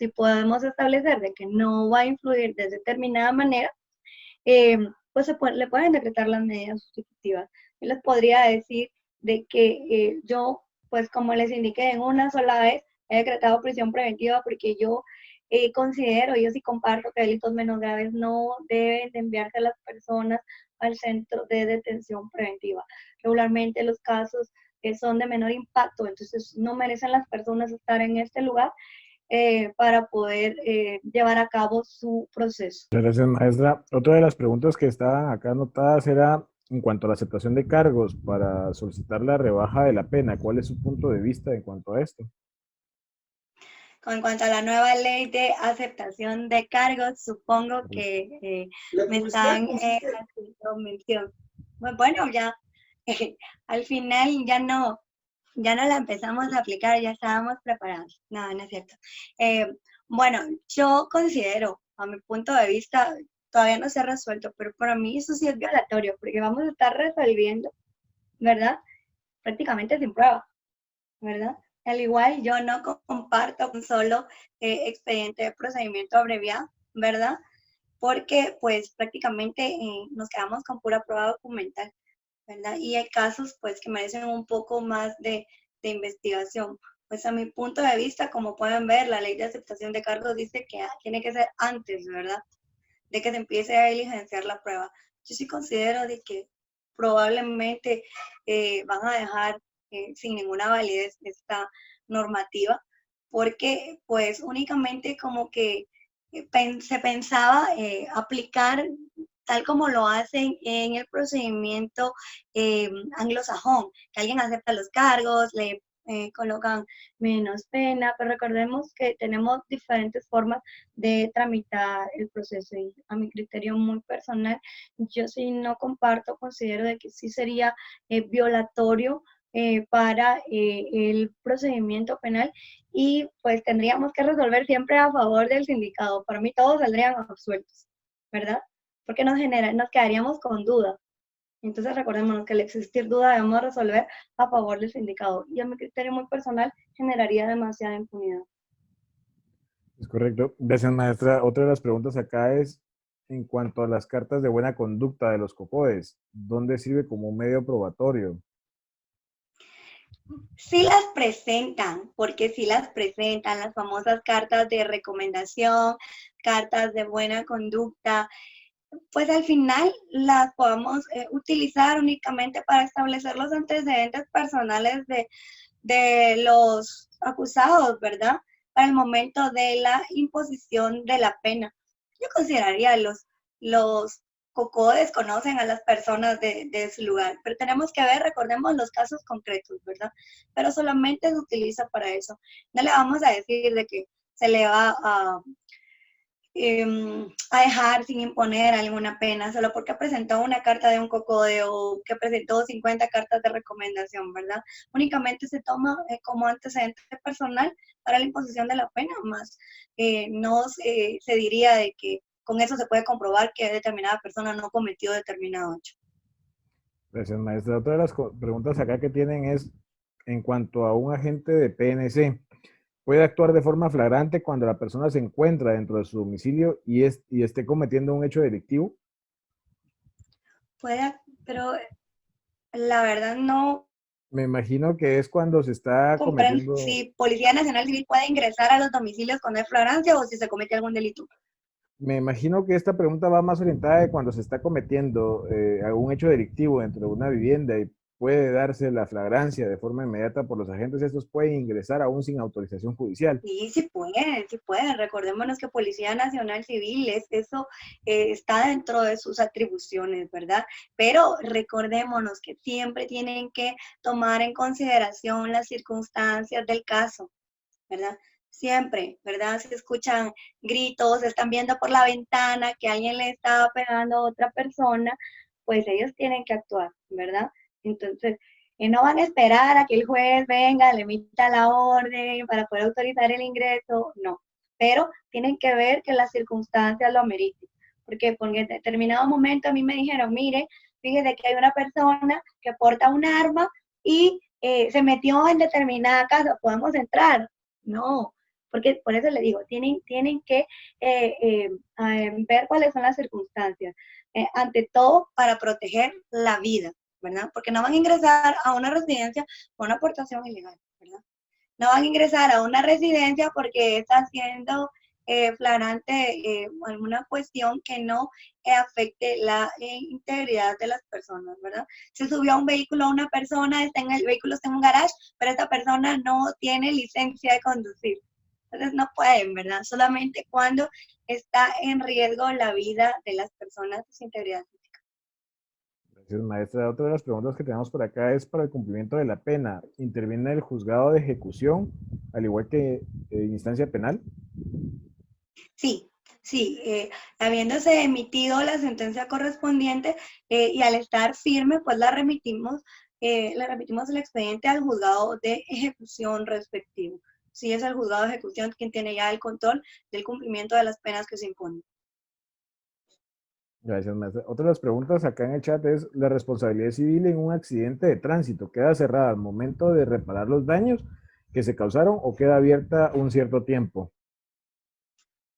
podemos establecer de que no va a influir de determinada manera, pues le pueden decretar las medidas sustitutivas. Yo les podría decir de que yo, pues como les indiqué, en una sola vez he decretado prisión preventiva porque yo considero, yo sí comparto que delitos menos graves no deben de enviarse a las personas al centro de detención preventiva. Regularmente los casos son de menor impacto, entonces no merecen las personas estar en este lugar para poder llevar a cabo su proceso. Muchas gracias, maestra. Otra de las preguntas que estaban acá anotadas era en cuanto a la aceptación de cargos para solicitar la rebaja de la pena. ¿Cuál es su punto de vista en cuanto a esto? En cuanto a la nueva ley de aceptación de cargos, supongo que me están haciendo mención. Bueno, ya al final ya no la empezamos a aplicar, ya estábamos preparados. No, no es cierto. Bueno, yo considero, a mi punto de vista, todavía no se ha resuelto, pero para mí eso sí es violatorio, porque vamos a estar resolviendo, ¿verdad? Prácticamente sin prueba, ¿verdad? Al igual, yo no comparto un solo expediente de procedimiento abreviado, ¿verdad? Porque pues prácticamente nos quedamos con pura prueba documental, ¿verdad? Y hay casos pues que merecen un poco más de investigación. Pues a mi punto de vista, como pueden ver, la ley de aceptación de cargos dice que tiene que ser antes, ¿verdad? De que se empiece a diligenciar la prueba. Yo sí considero de que probablemente van a dejar sin ninguna validez esta normativa, porque pues únicamente como que se pensaba aplicar tal como lo hacen en el procedimiento anglosajón, que alguien acepta los cargos, le colocan menos pena, pero recordemos que tenemos diferentes formas de tramitar el proceso y a mi criterio muy personal, yo sí no comparto, considero de que sí sería violatorio para el procedimiento penal y pues tendríamos que resolver siempre a favor del sindicado. Para mí todos saldrían absueltos, ¿verdad? Porque nos quedaríamos con dudas. Entonces recordémonos que al existir duda debemos resolver a favor del sindicado y a mi criterio muy personal generaría demasiada impunidad. Es correcto. Gracias, maestra. Otra de las preguntas acá es en cuanto a las cartas de buena conducta de los COCODES. ¿Dónde sirve como un medio probatorio? Sí las presentan, porque sí las presentan, las famosas cartas de recomendación, cartas de buena conducta, pues al final las podemos utilizar únicamente para establecer los antecedentes personales de los acusados, ¿verdad? Para el momento de la imposición de la pena. Yo consideraría los COCODES conocen a las personas de su lugar, pero tenemos que ver, recordemos los casos concretos, ¿verdad? Pero solamente se utiliza para eso. No le vamos a decir de que se le va a dejar sin imponer alguna pena solo porque presentó una carta de un COCODE o que presentó 50 cartas de recomendación, ¿verdad? Únicamente se toma como antecedente personal para la imposición de la pena, más no se diría de que con eso se puede comprobar que determinada persona no cometió determinado hecho. Gracias, maestra. Otra de las preguntas acá que tienen es en cuanto a un agente de PNC. ¿Puede actuar de forma flagrante cuando la persona se encuentra dentro de su domicilio y esté cometiendo un hecho delictivo? Puede, pero la verdad no Me imagino que es cuando se está comprendo cometiendo. si Policía Nacional Civil puede ingresar a los domicilios con flagrancia o si se comete algún delito. Me imagino que esta pregunta va más orientada de cuando se está cometiendo algún hecho delictivo dentro de una vivienda y puede darse la flagrancia de forma inmediata por los agentes. Estos pueden ingresar aún sin autorización judicial. Sí, sí pueden, sí pueden. Recordémonos que Policía Nacional Civil, eso está dentro de sus atribuciones, ¿verdad? Pero recordémonos que siempre tienen que tomar en consideración las circunstancias del caso, ¿verdad? Siempre, ¿verdad? Si escuchan gritos, están viendo por la ventana que alguien le está pegando a otra persona, pues ellos tienen que actuar, ¿verdad? Entonces, no van a esperar a que el juez venga, le emita la orden para poder autorizar el ingreso, no. Pero tienen que ver que las circunstancias lo ameriten. Porque en determinado momento a mí me dijeron, mire, fíjese que hay una persona que porta un arma y se metió en determinada casa, ¿podemos entrar? No, porque por eso le digo, tienen que ver cuáles son las circunstancias. Ante todo, para proteger la vida, ¿verdad? Porque no van a ingresar a una residencia por una aportación ilegal, ¿verdad? No van a ingresar a una residencia porque está haciendo flagrante alguna cuestión que no afecte la integridad de las personas, ¿verdad? Se subió a un vehículo una persona, el vehículo está en un garage, pero esta persona no tiene licencia de conducir. Entonces no pueden, ¿verdad? Solamente cuando está en riesgo la vida de las personas, su integridad física. Gracias, maestra. Otra de las preguntas que tenemos por acá es para el cumplimiento de la pena. ¿Interviene el juzgado de ejecución, al igual que en instancia penal? Sí, sí, habiéndose emitido la sentencia correspondiente y al estar firme, pues le remitimos el expediente al juzgado de ejecución respectivo. Sí, es el juzgado de ejecución quien tiene ya el control del cumplimiento de las penas que se imponen. Gracias, maestra. Otra de las preguntas acá en el chat es, ¿la responsabilidad civil en un accidente de tránsito queda cerrada al momento de reparar los daños que se causaron o queda abierta un cierto tiempo?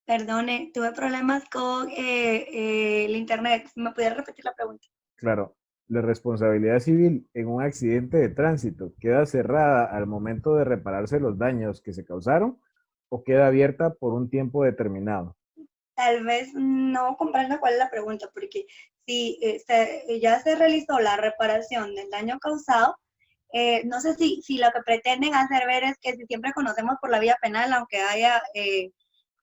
Perdone, tuve problemas con el internet. ¿Me pudiera repetir la pregunta? Claro, ¿la responsabilidad civil en un accidente de tránsito queda cerrada al momento de repararse los daños que se causaron o queda abierta por un tiempo determinado? Tal vez no comprendo cuál es la pregunta, porque si ya se realizó la reparación del daño causado, no sé si lo que pretenden hacer ver es que si siempre conocemos por la vía penal, aunque haya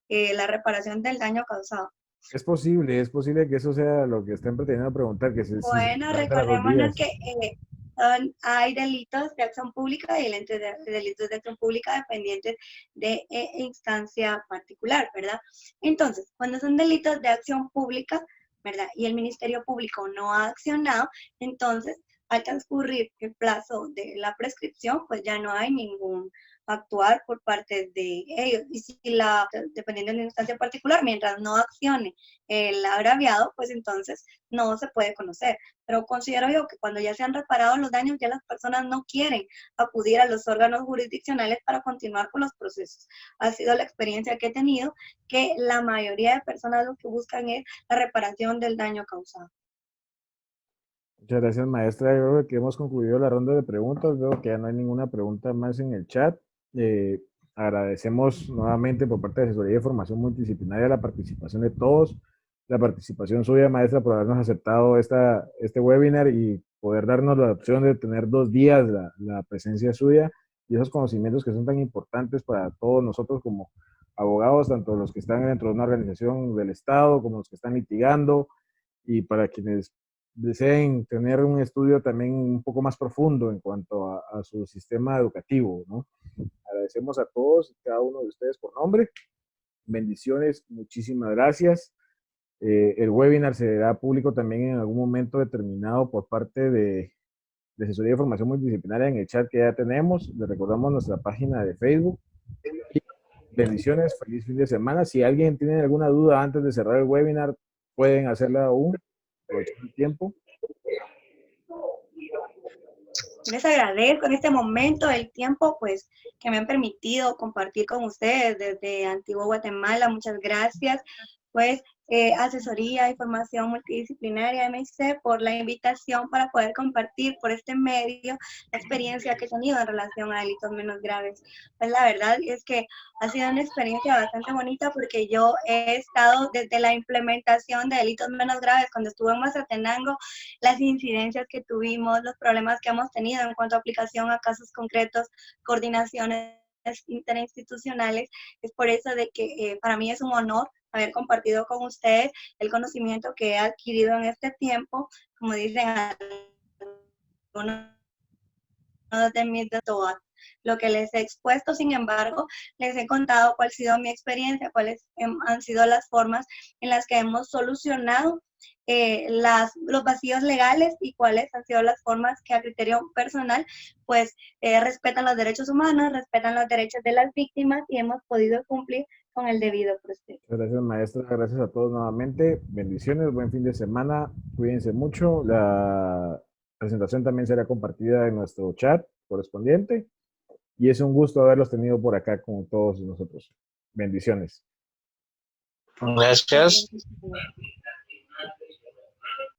la reparación del daño causado. Es posible que eso sea lo que estén pretendiendo preguntar, que si se Bueno, trata de las dos recordémonos vías. que hay delitos de acción pública y delitos de acción pública dependientes de instancia particular, ¿verdad? Entonces, cuando son delitos de acción pública, ¿verdad? Y el Ministerio Público no ha accionado, entonces, al transcurrir el plazo de la prescripción, pues ya no hay ningún actuar por parte de ellos. Y si dependiendo de la instancia particular, mientras no accione el agraviado, pues entonces no se puede conocer. Pero considero yo que cuando ya se han reparado los daños, ya las personas no quieren acudir a los órganos jurisdiccionales para continuar con los procesos. Ha sido la experiencia que he tenido, que la mayoría de personas lo que buscan es la reparación del daño causado. Muchas gracias, maestra. Yo creo que hemos concluido la ronda de preguntas. Veo que ya no hay ninguna pregunta más en el chat. Eh, Agradecemos nuevamente por parte de Asesoría de Formación Multidisciplinaria la participación de todos, la participación suya, maestra, por habernos aceptado este webinar y poder darnos la opción de tener 2 días la presencia suya y esos conocimientos que son tan importantes para todos nosotros como abogados, tanto los que están dentro de una organización del Estado como los que están litigando y para quienes deseen tener un estudio también un poco más profundo en cuanto a su sistema educativo, ¿no? Agradecemos a todos y cada uno de ustedes por nombre. Bendiciones, muchísimas gracias. El webinar se hará público también en algún momento determinado por parte de Asesoría de Formación Multidisciplinaria en el chat que ya tenemos. Les recordamos nuestra página de Facebook. Y bendiciones, feliz fin de semana. Si alguien tiene alguna duda antes de cerrar el webinar, pueden hacerla aún, aprovechando el tiempo. Les agradezco en este momento el tiempo pues que me han permitido compartir con ustedes desde Antigua Guatemala. Muchas gracias. Pues Asesoría y Formación Multidisciplinaria MIC por la invitación para poder compartir por este medio la experiencia que he tenido en relación a delitos menos graves. Pues la verdad es que ha sido una experiencia bastante bonita porque yo he estado desde la implementación de delitos menos graves cuando estuve en Mazatenango, las incidencias que tuvimos, los problemas que hemos tenido en cuanto a aplicación a casos concretos, coordinaciones interinstitucionales. Es por eso de que para mí es un honor haber compartido con ustedes el conocimiento que he adquirido en este tiempo, como dicen algunos de mis doctorados. Lo que les he expuesto, sin embargo, les he contado cuál ha sido mi experiencia, cuáles han sido las formas en las que hemos solucionado los vacíos legales y cuáles han sido las formas que a criterio personal pues respetan los derechos humanos, respetan los derechos de las víctimas y hemos podido cumplir con el debido proceso. Gracias, maestra. Gracias a todos nuevamente. Bendiciones, buen fin de semana. Cuídense mucho. La presentación también será compartida en nuestro chat correspondiente. Y es un gusto haberlos tenido por acá con todos nosotros. Bendiciones. Gracias.